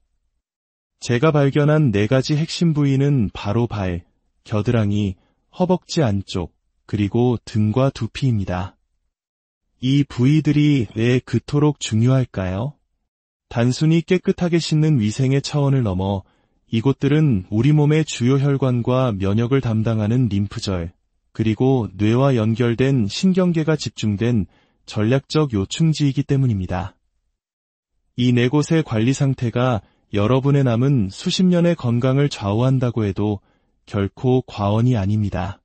제가 발견한 4가지 핵심 부위는 바로 발, 겨드랑이, 허벅지 안쪽, 그리고 등과 두피입니다. 이 부위들이 왜 그토록 중요할까요? 단순히 깨끗하게 씻는 위생의 차원을 넘어 이곳들은 우리 몸의 주요 혈관과 면역을 담당하는 림프절, 그리고 뇌와 연결된 신경계가 집중된 전략적 요충지이기 때문입니다. 이 4곳의 관리 상태가 여러분의 남은 수십 년의 건강을 좌우한다고 해도 결코 과언이 아닙니다.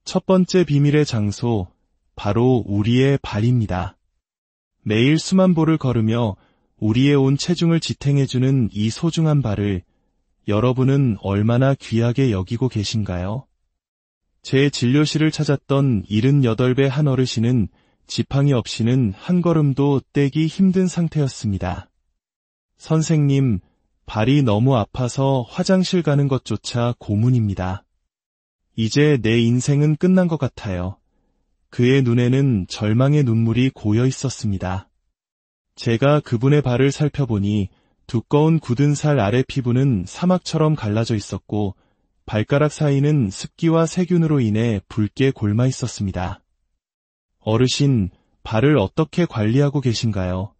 첫 번째 비밀의 장소, 바로 우리의 발입니다. 매일 수만 보를 걸으며 우리의 온 체중을 지탱해주는 이 소중한 발을 여러분은 얼마나 귀하게 여기고 계신가요? 제 진료실을 찾았던 78배 한 어르신은 지팡이 없이는 한 걸음도 떼기 힘든 상태였습니다. 선생님, 발이 너무 아파서 화장실 가는 것조차 고문입니다. 이제 내 인생은 끝난 것 같아요. 그의 눈에는 절망의 눈물이 고여 있었습니다. 제가 그분의 발을 살펴보니 두꺼운 굳은 살 아래 피부는 사막처럼 갈라져 있었고 발가락 사이는 습기와 세균으로 인해 붉게 골마 있었습니다. 어르신, 발을 어떻게 관리하고 계신가요?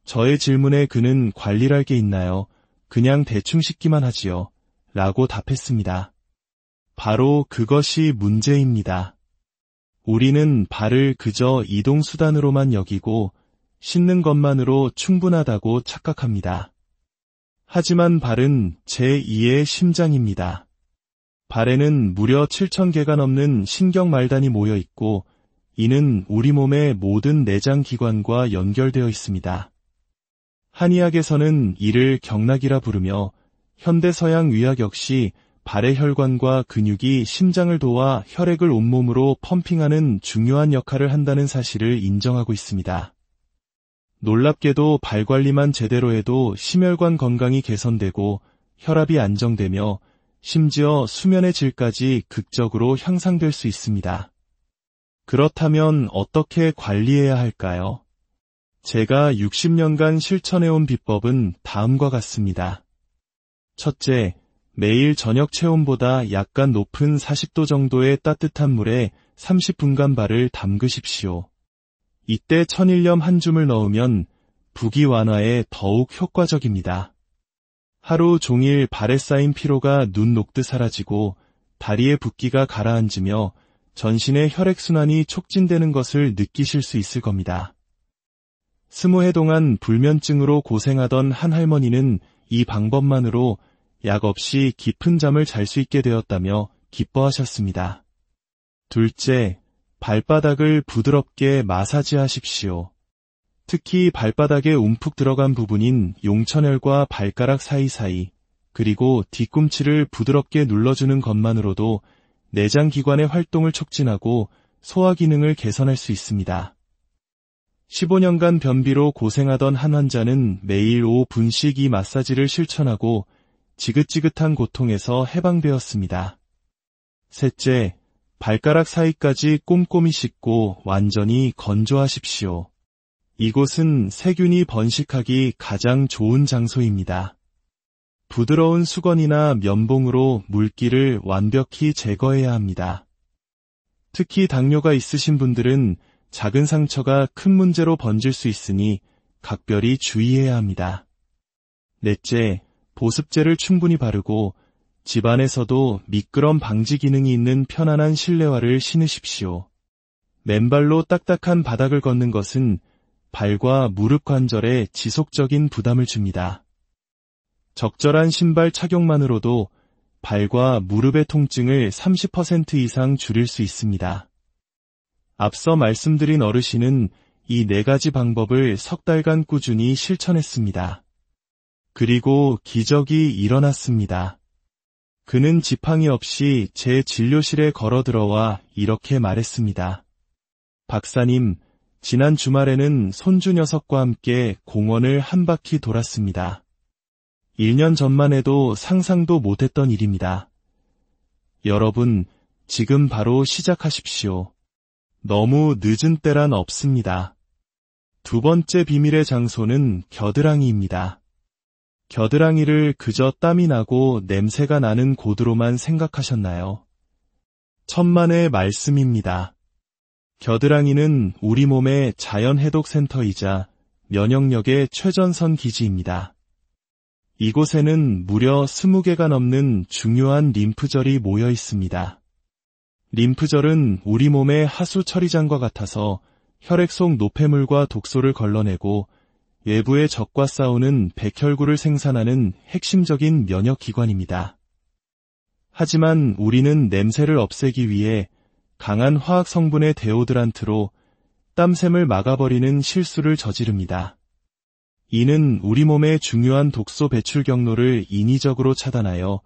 저의 질문에 그는 관리할 게 있나요? 그냥 대충 씻기만 하지요. 라고 답했습니다. 바로 그것이 문제입니다. 우리는 발을 그저 이동수단으로만 여기고 씻는 것만으로 충분하다고 착각합니다. 하지만 발은 제2의 심장입니다. 발에는 무려 7,000개가 넘는 신경말단이 모여 있고 이는 우리 몸의 모든 내장 기관과 연결되어 있습니다. 한의학에서는 이를 경락이라 부르며 현대 서양 의학 역시 발의 혈관과 근육이 심장을 도와 혈액을 온몸으로 펌핑하는 중요한 역할을 한다는 사실을 인정하고 있습니다. 놀랍게도 발 관리만 제대로 해도 심혈관 건강이 개선되고 혈압이 안정되며 심지어 수면의 질까지 극적으로 향상될 수 있습니다. 그렇다면 어떻게 관리해야 할까요? 제가 60년간 실천해온 비법은 다음과 같습니다. 첫째, 매일 저녁 체온보다 약간 높은 40도 정도의 따뜻한 물에 30분간 발을 담그십시오. 이때 천일염 한 줌을 넣으면 부기 완화에 더욱 효과적입니다. 하루 종일 발에 쌓인 피로가 눈 녹듯 사라지고 다리의 붓기가 가라앉으며 전신의 혈액순환이 촉진되는 것을 느끼실 수 있을 겁니다. 20해 동안 불면증으로 고생하던 한 할머니는 이 방법만으로 약 없이 깊은 잠을 잘 수 있게 되었다며 기뻐하셨습니다. 둘째, 발바닥을 부드럽게 마사지하십시오. 특히 발바닥에 움푹 들어간 부분인 용천혈과 발가락 사이사이, 그리고 뒤꿈치를 부드럽게 눌러주는 것만으로도 내장 기관의 활동을 촉진하고 소화 기능을 개선할 수 있습니다. 15년간 변비로 고생하던 한 환자는 매일 5분씩 이 마사지를 실천하고 지긋지긋한 고통에서 해방되었습니다. 셋째, 발가락 사이까지 꼼꼼히 씻고 완전히 건조하십시오. 이곳은 세균이 번식하기 가장 좋은 장소입니다. 부드러운 수건이나 면봉으로 물기를 완벽히 제거해야 합니다. 특히 당뇨가 있으신 분들은 작은 상처가 큰 문제로 번질 수 있으니 각별히 주의해야 합니다. 넷째, 보습제를 충분히 바르고 집안에서도 미끄럼 방지 기능이 있는 편안한 실내화를 신으십시오. 맨발로 딱딱한 바닥을 걷는 것은 발과 무릎 관절에 지속적인 부담을 줍니다. 적절한 신발 착용만으로도 발과 무릎의 통증을 30% 이상 줄일 수 있습니다. 앞서 말씀드린 어르신은 이 4가지 방법을 석 달간 꾸준히 실천했습니다. 그리고 기적이 일어났습니다. 그는 지팡이 없이 제 진료실에 걸어 들어와 이렇게 말했습니다. 박사님, 지난 주말에는 손주 녀석과 함께 공원을 한 바퀴 돌았습니다. 1년 전만 해도 상상도 못했던 일입니다. 여러분, 지금 바로 시작하십시오. 너무 늦은 때란 없습니다. 2번째 비밀의 장소는 겨드랑이입니다. 겨드랑이를 그저 땀이 나고 냄새가 나는 곳으로만 생각하셨나요? 천만의 말씀입니다. 겨드랑이는 우리 몸의 자연 해독 센터이자 면역력의 최전선 기지입니다. 이곳에는 무려 20개가 넘는 중요한 림프절이 모여 있습니다. 림프절은 우리 몸의 하수 처리장과 같아서 혈액 속 노폐물과 독소를 걸러내고 외부의 적과 싸우는 백혈구를 생산하는 핵심적인 면역기관입니다. 하지만 우리는 냄새를 없애기 위해 강한 화학 성분의 데오드란트로 땀샘을 막아버리는 실수를 저지릅니다. 이는 우리 몸의 중요한 독소 배출 경로를 인위적으로 차단하여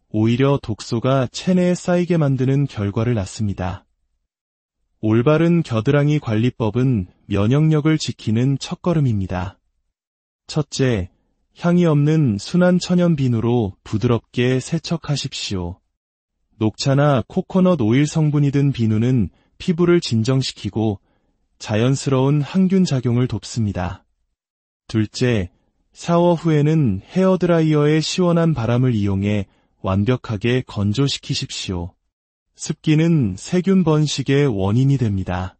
오히려 독소가 체내에 쌓이게 만드는 결과를 낳습니다. 올바른 겨드랑이 관리법은 면역력을 지키는 첫걸음입니다. 첫째, 향이 없는 순한 천연 비누로 부드럽게 세척하십시오. 녹차나 코코넛 오일 성분이 든 비누는 피부를 진정시키고 자연스러운 항균 작용을 돕습니다. 둘째, 샤워 후에는 헤어드라이어의 시원한 바람을 이용해 완벽하게 건조시키십시오. 습기는 세균 번식의 원인이 됩니다.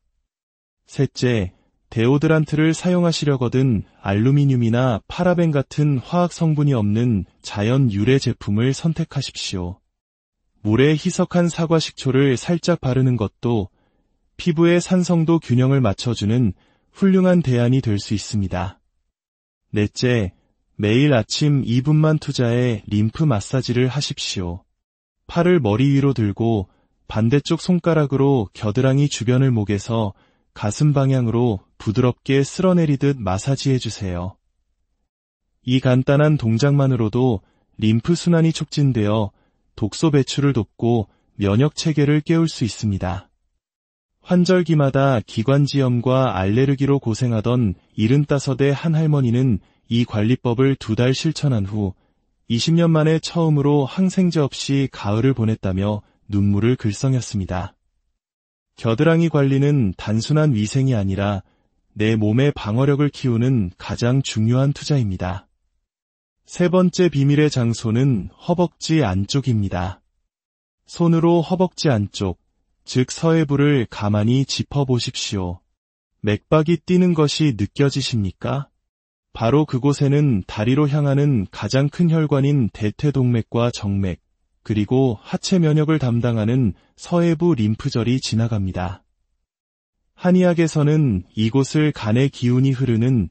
셋째, 데오드란트를 사용하시려거든 알루미늄이나 파라벤 같은 화학 성분이 없는 자연 유래 제품을 선택하십시오. 물에 희석한 사과 식초를 살짝 바르는 것도 피부의 산성도 균형을 맞춰주는 훌륭한 대안이 될 수 있습니다. 넷째, 매일 아침 2분만 투자해 림프 마사지를 하십시오. 팔을 머리 위로 들고 반대쪽 손가락으로 겨드랑이 주변을 목에서 가슴 방향으로 부드럽게 쓸어내리듯 마사지해주세요. 이 간단한 동작만으로도 림프 순환이 촉진되어 독소 배출을 돕고 면역 체계를 깨울 수 있습니다. 환절기마다 기관지염과 알레르기로 고생하던 75의 한 할머니는 이 관리법을 2달 실천한 후 20년 만에 처음으로 항생제 없이 가을을 보냈다며 눈물을 글썽였습니다. 겨드랑이 관리는 단순한 위생이 아니라 내 몸의 방어력을 키우는 가장 중요한 투자입니다. 3번째 비밀의 장소는 허벅지 안쪽입니다. 손으로 허벅지 안쪽, 즉 서해부를 가만히 짚어보십시오. 맥박이 뛰는 것이 느껴지십니까? 바로 그곳에는 다리로 향하는 가장 큰 혈관인 대퇴동맥과 정맥, 그리고 하체 면역을 담당하는 서해부 림프절이 지나갑니다. 한의학에서는 이곳을 간의 기운이 흐르는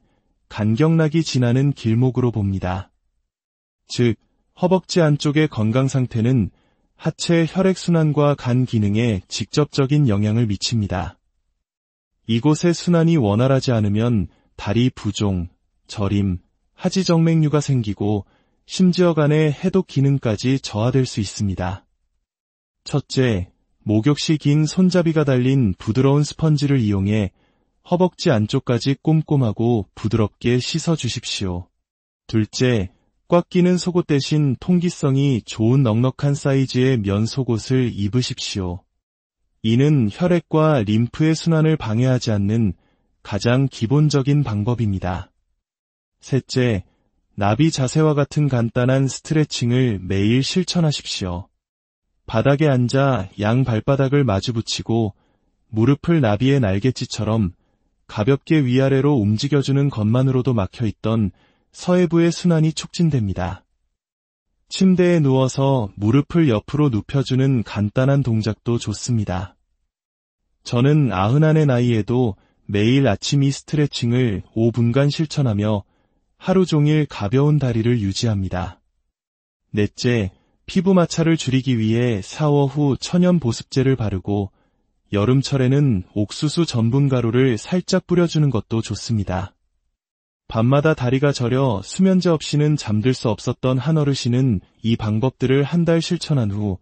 간경락이 지나는 길목으로 봅니다. 즉, 허벅지 안쪽의 건강 상태는 하체 혈액순환과 간 기능에 직접적인 영향을 미칩니다. 이곳의 순환이 원활하지 않으면 다리 부종, 저림, 하지정맥류가 생기고 심지어 간의 해독 기능까지 저하될 수 있습니다. 첫째, 목욕시 긴 손잡이가 달린 부드러운 스펀지를 이용해 허벅지 안쪽까지 꼼꼼하고 부드럽게 씻어주십시오. 둘째, 꽉 끼는 속옷 대신 통기성이 좋은 넉넉한 사이즈의 면 속옷을 입으십시오. 이는 혈액과 림프의 순환을 방해하지 않는 가장 기본적인 방법입니다. 셋째, 나비 자세와 같은 간단한 스트레칭을 매일 실천하십시오. 바닥에 앉아 양 발바닥을 마주 붙이고 무릎을 나비의 날갯짓처럼 가볍게 위아래로 움직여주는 것만으로도 막혀있던 서해부의 순환이 촉진됩니다. 침대에 누워서 무릎을 옆으로 눕혀주는 간단한 동작도 좋습니다. 저는 91의 나이에도 매일 아침 이 스트레칭을 5분간 실천하며 하루 종일 가벼운 다리를 유지합니다. 넷째, 피부 마찰을 줄이기 위해 샤워 후 천연 보습제를 바르고 여름철에는 옥수수 전분 가루를 살짝 뿌려주는 것도 좋습니다. 밤마다 다리가 저려 수면제 없이는 잠들 수 없었던 한 어르신은 이 방법들을 한 달 실천한 후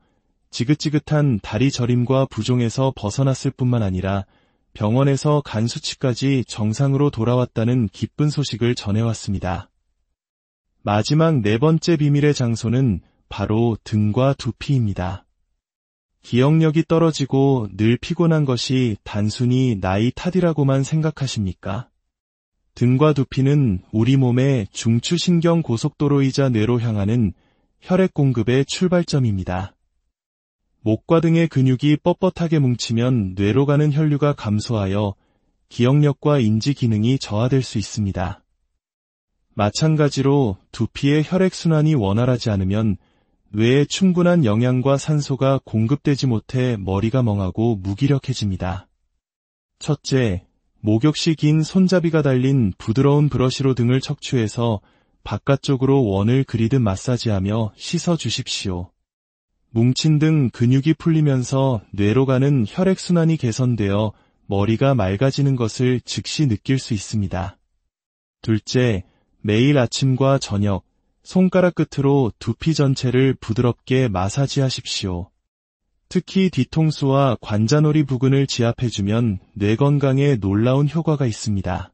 지긋지긋한 다리 저림과 부종에서 벗어났을 뿐만 아니라 병원에서 간 수치까지 정상으로 돌아왔다는 기쁜 소식을 전해왔습니다. 마지막 네 번째 비밀의 장소는 바로 등과 두피입니다. 기억력이 떨어지고 늘 피곤한 것이 단순히 나이 탓이라고만 생각하십니까? 등과 두피는 우리 몸의 중추신경 고속도로이자 뇌로 향하는 혈액 공급의 출발점입니다. 목과 등의 근육이 뻣뻣하게 뭉치면 뇌로 가는 혈류가 감소하여 기억력과 인지 기능이 저하될 수 있습니다. 마찬가지로 두피의 혈액순환이 원활하지 않으면 뇌에 충분한 영양과 산소가 공급되지 못해 머리가 멍하고 무기력해집니다. 첫째, 목욕시 긴 손잡이가 달린 부드러운 브러쉬로 등을 척추해서 바깥쪽으로 원을 그리듯 마사지하며 씻어 주십시오. 뭉친 등 근육이 풀리면서 뇌로 가는 혈액순환이 개선되어 머리가 맑아지는 것을 즉시 느낄 수 있습니다. 둘째, 매일 아침과 저녁, 손가락 끝으로 두피 전체를 부드럽게 마사지하십시오. 특히 뒤통수와 관자놀이 부근을 지압해주면 뇌 건강에 놀라운 효과가 있습니다.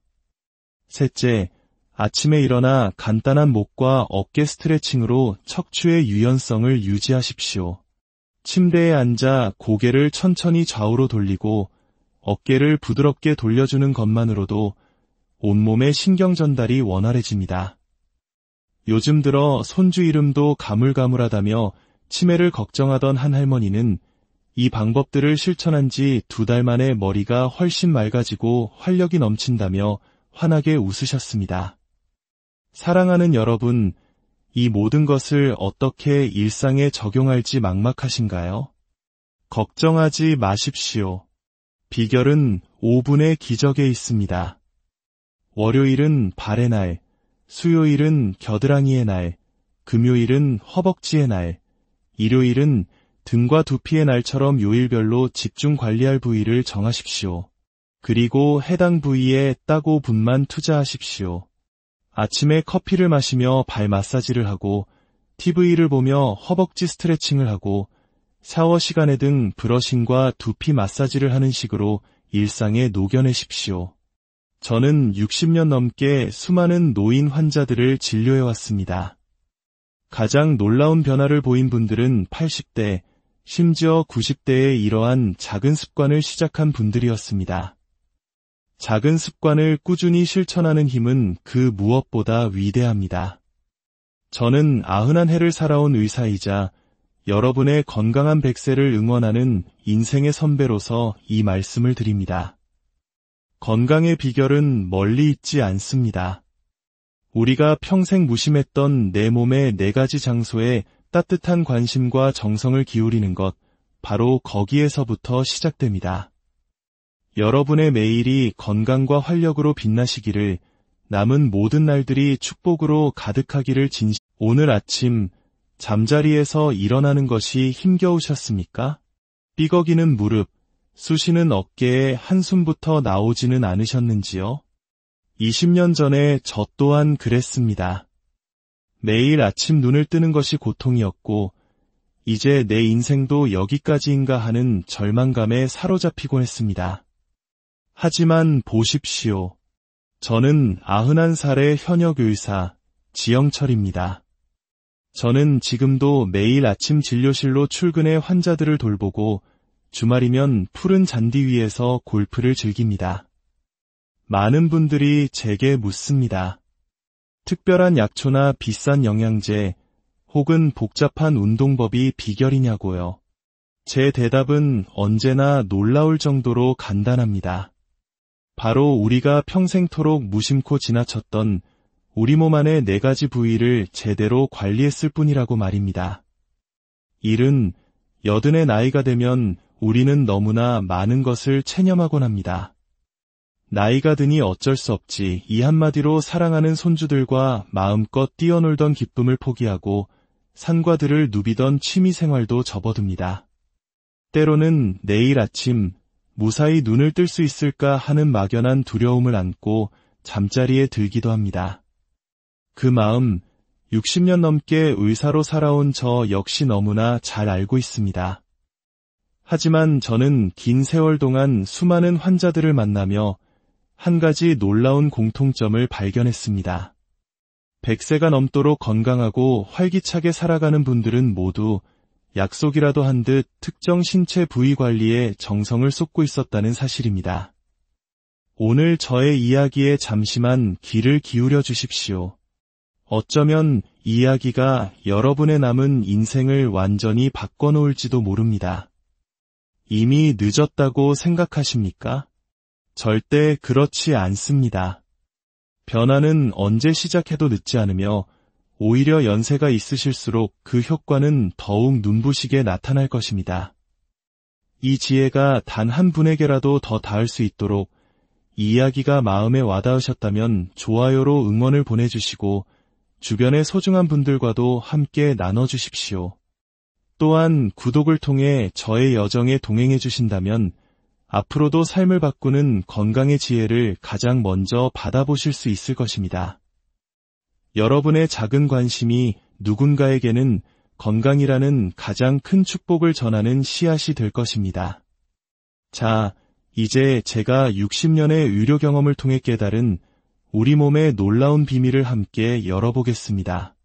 셋째, 아침에 일어나 간단한 목과 어깨 스트레칭으로 척추의 유연성을 유지하십시오. 침대에 앉아 고개를 천천히 좌우로 돌리고 어깨를 부드럽게 돌려주는 것만으로도 온몸의 신경 전달이 원활해집니다. 요즘 들어 손주 이름도 가물가물하다며 치매를 걱정하던 한 할머니는 이 방법들을 실천한 지 2달 만에 머리가 훨씬 맑아지고 활력이 넘친다며 환하게 웃으셨습니다. 사랑하는 여러분, 이 모든 것을 어떻게 일상에 적용할지 막막하신가요? 걱정하지 마십시오. 비결은 5분의 기적에 있습니다. 월요일은 발의 날, 수요일은 겨드랑이의 날, 금요일은 허벅지의 날, 일요일은 등과 두피의 날처럼 요일별로 집중 관리할 부위를 정하십시오. 그리고 해당 부위에 딱 5분만 투자하십시오. 아침에 커피를 마시며 발 마사지를 하고 TV를 보며 허벅지 스트레칭을 하고 샤워 시간에 등 브러싱과 두피 마사지를 하는 식으로 일상에 녹여내십시오. 저는 60년 넘게 수많은 노인 환자들을 진료해왔습니다. 가장 놀라운 변화를 보인 분들은 80대, 심지어 90대에 이러한 작은 습관을 시작한 분들이었습니다. 작은 습관을 꾸준히 실천하는 힘은 그 무엇보다 위대합니다. 저는 91해를 살아온 의사이자 여러분의 건강한 100세를 응원하는 인생의 선배로서 이 말씀을 드립니다. 건강의 비결은 멀리 있지 않습니다. 우리가 평생 무심했던 내 몸의 4가지 장소에 따뜻한 관심과 정성을 기울이는 것, 바로 거기에서부터 시작됩니다. 여러분의 매일이 건강과 활력으로 빛나시기를, 남은 모든 날들이 축복으로 가득하기를 오늘 아침 잠자리에서 일어나는 것이 힘겨우셨습니까? 삐걱이는 무릎, 쑤시는 어깨에 한숨부터 나오지는 않으셨는지요? 20년 전에 저 또한 그랬습니다. 매일 아침 눈을 뜨는 것이 고통이었고, 이제 내 인생도 여기까지인가 하는 절망감에 사로잡히곤 했습니다. 하지만 보십시오. 저는 91살의 현역 의사, 지영철입니다. 저는 지금도 매일 아침 진료실로 출근해 환자들을 돌보고 주말이면 푸른 잔디 위에서 골프를 즐깁니다. 많은 분들이 제게 묻습니다. 특별한 약초나 비싼 영양제 혹은 복잡한 운동법이 비결이냐고요. 제 대답은 언제나 놀라울 정도로 간단합니다. 바로 우리가 평생토록 무심코 지나쳤던 우리 몸 안의 4가지 부위를 제대로 관리했을 뿐이라고 말입니다. 일은 80의 나이가 되면 우리는 너무나 많은 것을 체념하곤 합니다. 나이가 드니 어쩔 수 없지 이 한마디로 사랑하는 손주들과 마음껏 뛰어놀던 기쁨을 포기하고 산과 들을 누비던 취미생활도 접어듭니다. 때로는 내일 아침 무사히 눈을 뜰 수 있을까 하는 막연한 두려움을 안고 잠자리에 들기도 합니다. 그 마음 60년 넘게 의사로 살아온 저 역시 너무나 잘 알고 있습니다. 하지만 저는 긴 세월 동안 수많은 환자들을 만나며 한 가지 놀라운 공통점을 발견했습니다. 100세가 넘도록 건강하고 활기차게 살아가는 분들은 모두 약속이라도 한 듯 특정 신체 부위 관리에 정성을 쏟고 있었다는 사실입니다. 오늘 저의 이야기에 잠시만 귀를 기울여 주십시오. 어쩌면 이 이야기가 여러분의 남은 인생을 완전히 바꿔놓을지도 모릅니다. 이미 늦었다고 생각하십니까? 절대 그렇지 않습니다. 변화는 언제 시작해도 늦지 않으며 오히려 연세가 있으실수록 그 효과는 더욱 눈부시게 나타날 것입니다. 이 지혜가 단 한 분에게라도 더 닿을 수 있도록 이 이야기가 마음에 와닿으셨다면 좋아요로 응원을 보내주시고 주변의 소중한 분들과도 함께 나눠주십시오. 또한 구독을 통해 저의 여정에 동행해 주신다면 앞으로도 삶을 바꾸는 건강의 지혜를 가장 먼저 받아보실 수 있을 것입니다. 여러분의 작은 관심이 누군가에게는 건강이라는 가장 큰 축복을 전하는 씨앗이 될 것입니다. 자, 이제 제가 60년의 의료 경험을 통해 깨달은 우리 몸의 놀라운 비밀을 함께 열어보겠습니다.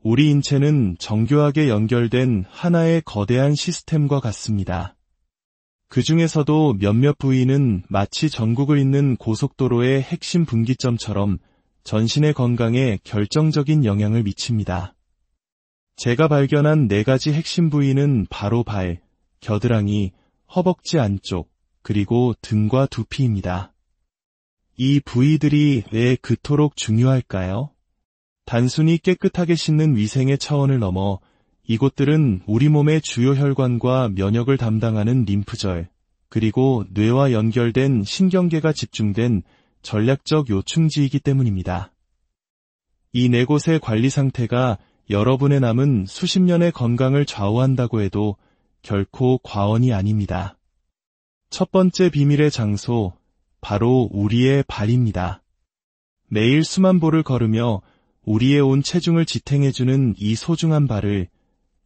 우리 인체는 정교하게 연결된 하나의 거대한 시스템과 같습니다. 그 중에서도 몇몇 부위는 마치 전국을 잇는 고속도로의 핵심 분기점처럼 전신의 건강에 결정적인 영향을 미칩니다. 제가 발견한 4가지 핵심 부위는 바로 발, 겨드랑이, 허벅지 안쪽, 그리고 등과 두피입니다. 이 부위들이 왜 그토록 중요할까요? 단순히 깨끗하게 씻는 위생의 차원을 넘어 이곳들은 우리 몸의 주요 혈관과 면역을 담당하는 림프절, 그리고 뇌와 연결된 신경계가 집중된 전략적 요충지이기 때문입니다. 이 4곳의 관리 상태가 여러분의 남은 수십 년의 건강을 좌우한다고 해도 결코 과언이 아닙니다. 첫 번째 비밀의 장소, 바로 우리의 발입니다. 매일 수만 보를 걸으며 우리의 온 체중을 지탱해주는 이 소중한 발을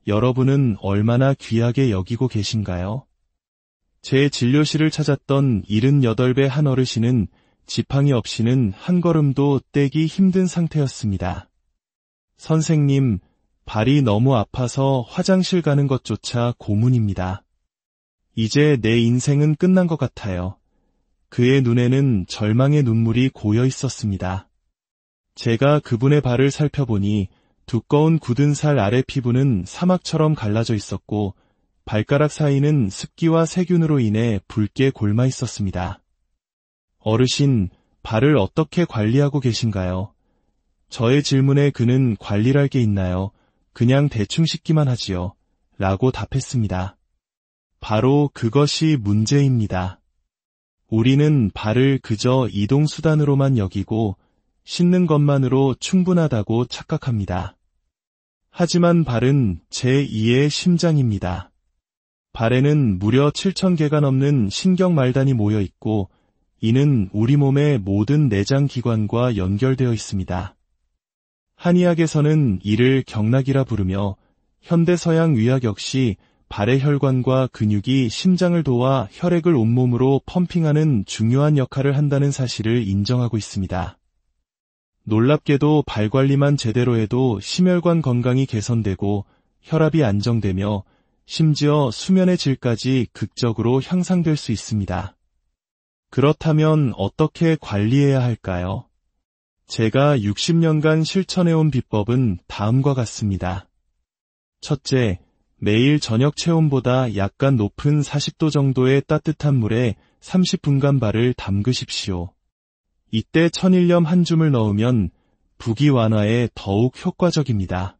여러분은 얼마나 귀하게 여기고 계신가요? 제 진료실을 찾았던 78배 한 어르신은 지팡이 없이는 한 걸음도 떼기 힘든 상태였습니다. 선생님, 발이 너무 아파서 화장실 가는 것조차 고문입니다. 이제 내 인생은 끝난 것 같아요. 그의 눈에는 절망의 눈물이 고여 있었습니다. 제가 그분의 발을 살펴보니 두꺼운 굳은 살 아래 피부는 사막처럼 갈라져 있었고 발가락 사이는 습기와 세균으로 인해 붉게 골마 있었습니다. 어르신, 발을 어떻게 관리하고 계신가요? 저의 질문에 그는 관리할 게 있나요? 그냥 대충 씻기만 하지요. 라고 답했습니다. 바로 그것이 문제입니다. 우리는 발을 그저 이동수단으로만 여기고 씻는 것만으로 충분하다고 착각합니다. 하지만 발은 제2의 심장입니다. 발에는 무려 7,000개가 넘는 신경말단이 모여 있고 이는 우리 몸의 모든 내장 기관과 연결되어 있습니다. 한의학에서는 이를 경락이라 부르며 현대 서양 의학 역시 발의 혈관과 근육이 심장을 도와 혈액을 온몸으로 펌핑하는 중요한 역할을 한다는 사실을 인정하고 있습니다. 놀랍게도 발 관리만 제대로 해도 심혈관 건강이 개선되고 혈압이 안정되며 심지어 수면의 질까지 극적으로 향상될 수 있습니다. 그렇다면 어떻게 관리해야 할까요? 제가 60년간 실천해온 비법은 다음과 같습니다. 첫째, 매일 저녁 체온보다 약간 높은 40도 정도의 따뜻한 물에 30분간 발을 담그십시오. 이때 천일염 한 줌을 넣으면 부기 완화에 더욱 효과적입니다.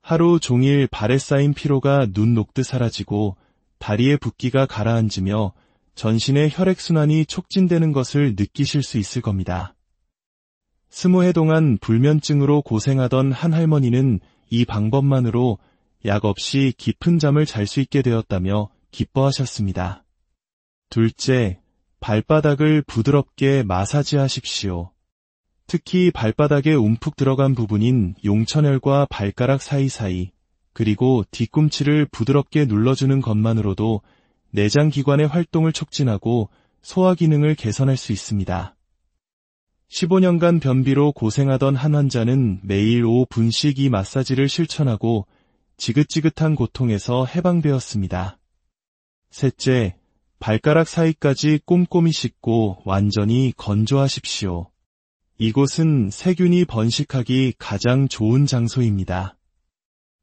하루 종일 발에 쌓인 피로가 눈 녹듯 사라지고 다리의 붓기가 가라앉으며 전신의 혈액순환이 촉진되는 것을 느끼실 수 있을 겁니다. 20해 동안 불면증으로 고생하던 한 할머니는 이 방법만으로 약 없이 깊은 잠을 잘 수 있게 되었다며 기뻐하셨습니다. 둘째, 발바닥을 부드럽게 마사지하십시오. 특히 발바닥에 움푹 들어간 부분인 용천혈과 발가락 사이사이, 그리고 뒤꿈치를 부드럽게 눌러주는 것만으로도 내장기관의 활동을 촉진하고 소화 기능을 개선할 수 있습니다. 15년간 변비로 고생하던 한 환자는 매일 5분씩 이 마사지를 실천하고 지긋지긋한 고통에서 해방되었습니다. 셋째, 발가락 사이까지 꼼꼼히 씻고 완전히 건조하십시오. 이곳은 세균이 번식하기 가장 좋은 장소입니다.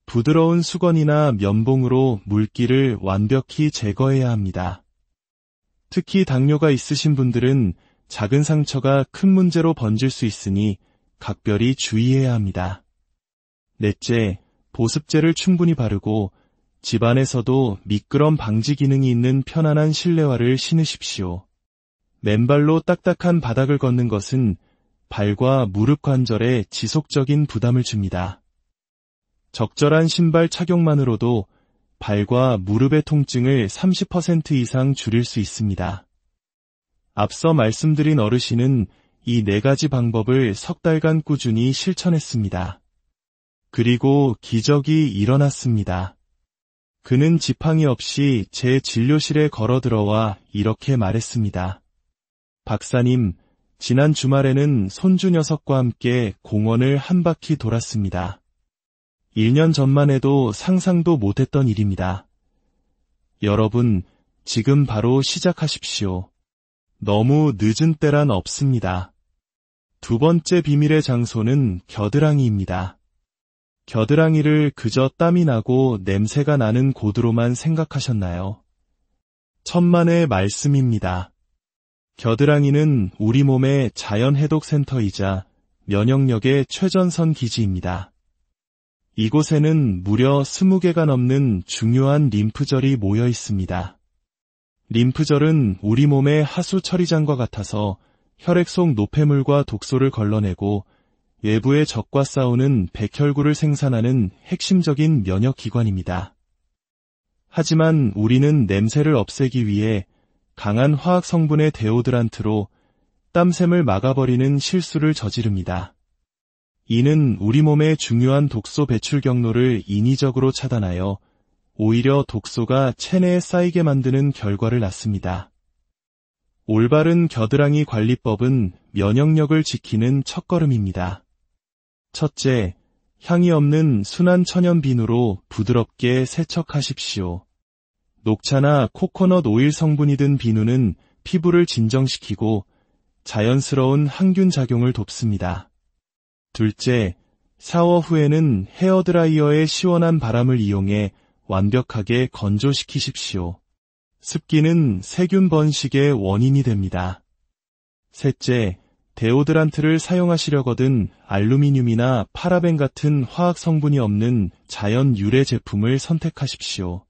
부드러운 수건이나 면봉으로 물기를 완벽히 제거해야 합니다. 특히 당뇨가 있으신 분들은 작은 상처가 큰 문제로 번질 수 있으니 각별히 주의해야 합니다. 넷째, 보습제를 충분히 바르고 집안에서도 미끄럼 방지 기능이 있는 편안한 실내화를 신으십시오. 맨발로 딱딱한 바닥을 걷는 것은 발과 무릎 관절에 지속적인 부담을 줍니다. 적절한 신발 착용만으로도 발과 무릎의 통증을 30% 이상 줄일 수 있습니다. 앞서 말씀드린 어르신은 이 4가지 방법을 석 달간 꾸준히 실천했습니다. 그리고 기적이 일어났습니다. 그는 지팡이 없이 제 진료실에 걸어 들어와 이렇게 말했습니다. 박사님, 지난 주말에는 손주 녀석과 함께 공원을 한 바퀴 돌았습니다. 1년 전만 해도 상상도 못했던 일입니다. 여러분, 지금 바로 시작하십시오. 너무 늦은 때란 없습니다. 두 번째 비밀의 장소는 겨드랑이입니다. 겨드랑이를 그저 땀이 나고 냄새가 나는 곳으로만 생각하셨나요? 천만의 말씀입니다. 겨드랑이는 우리 몸의 자연 해독 센터이자 면역력의 최전선 기지입니다. 이곳에는 무려 20개가 넘는 중요한 림프절이 모여 있습니다. 림프절은 우리 몸의 하수 처리장과 같아서 혈액 속 노폐물과 독소를 걸러내고 외부의 적과 싸우는 백혈구를 생산하는 핵심적인 면역기관입니다. 하지만 우리는 냄새를 없애기 위해 강한 화학 성분의 데오드란트로 땀샘을 막아버리는 실수를 저지릅니다. 이는 우리 몸의 중요한 독소 배출 경로를 인위적으로 차단하여 오히려 독소가 체내에 쌓이게 만드는 결과를 낳습니다. 올바른 겨드랑이 관리법은 면역력을 지키는 첫걸음입니다. 첫째, 향이 없는 순한 천연 비누로 부드럽게 세척하십시오. 녹차나 코코넛 오일 성분이 든 비누는 피부를 진정시키고 자연스러운 항균 작용을 돕습니다. 둘째, 샤워 후에는 헤어드라이어의 시원한 바람을 이용해 완벽하게 건조시키십시오. 습기는 세균 번식의 원인이 됩니다. 셋째, 데오드란트를 사용하시려거든 알루미늄이나 파라벤 같은 화학 성분이 없는 자연 유래 제품을 선택하십시오.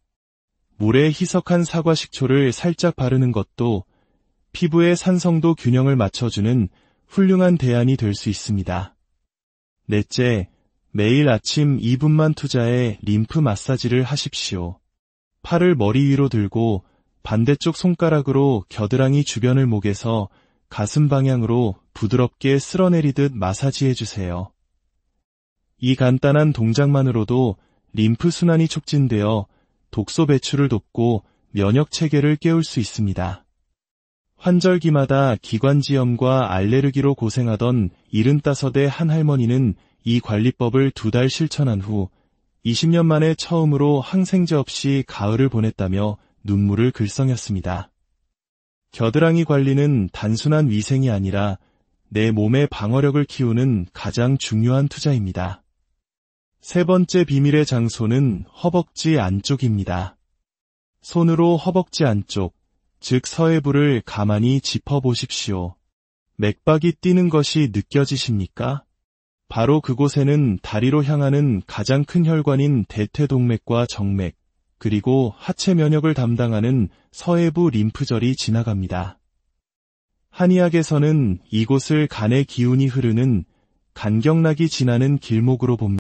물에 희석한 사과 식초를 살짝 바르는 것도 피부의 산성도 균형을 맞춰주는 훌륭한 대안이 될 수 있습니다. 넷째, 매일 아침 2분만 투자해 림프 마사지를 하십시오. 팔을 머리 위로 들고 반대쪽 손가락으로 겨드랑이 주변을 목에서 가슴 방향으로 부드럽게 쓸어내리듯 마사지해주세요. 이 간단한 동작만으로도 림프 순환이 촉진되어 독소 배출을 돕고 면역 체계를 깨울 수 있습니다. 환절기마다 기관지염과 알레르기로 고생하던 75의 한 할머니는 이 관리법을 2달 실천한 후 20년 만에 처음으로 항생제 없이 가을을 보냈다며 눈물을 글썽였습니다. 겨드랑이 관리는 단순한 위생이 아니라 내 몸의 방어력을 키우는 가장 중요한 투자입니다. 세 번째 비밀의 장소는 허벅지 안쪽입니다. 손으로 허벅지 안쪽, 즉 서해부를 가만히 짚어보십시오. 맥박이 뛰는 것이 느껴지십니까? 바로 그곳에는 다리로 향하는 가장 큰 혈관인 대퇴동맥과 정맥, 그리고 하체 면역을 담당하는 서해부 림프절이 지나갑니다. 한의학에서는 이곳을 간의 기운이 흐르는 간경락이 지나는 길목으로 봅니다.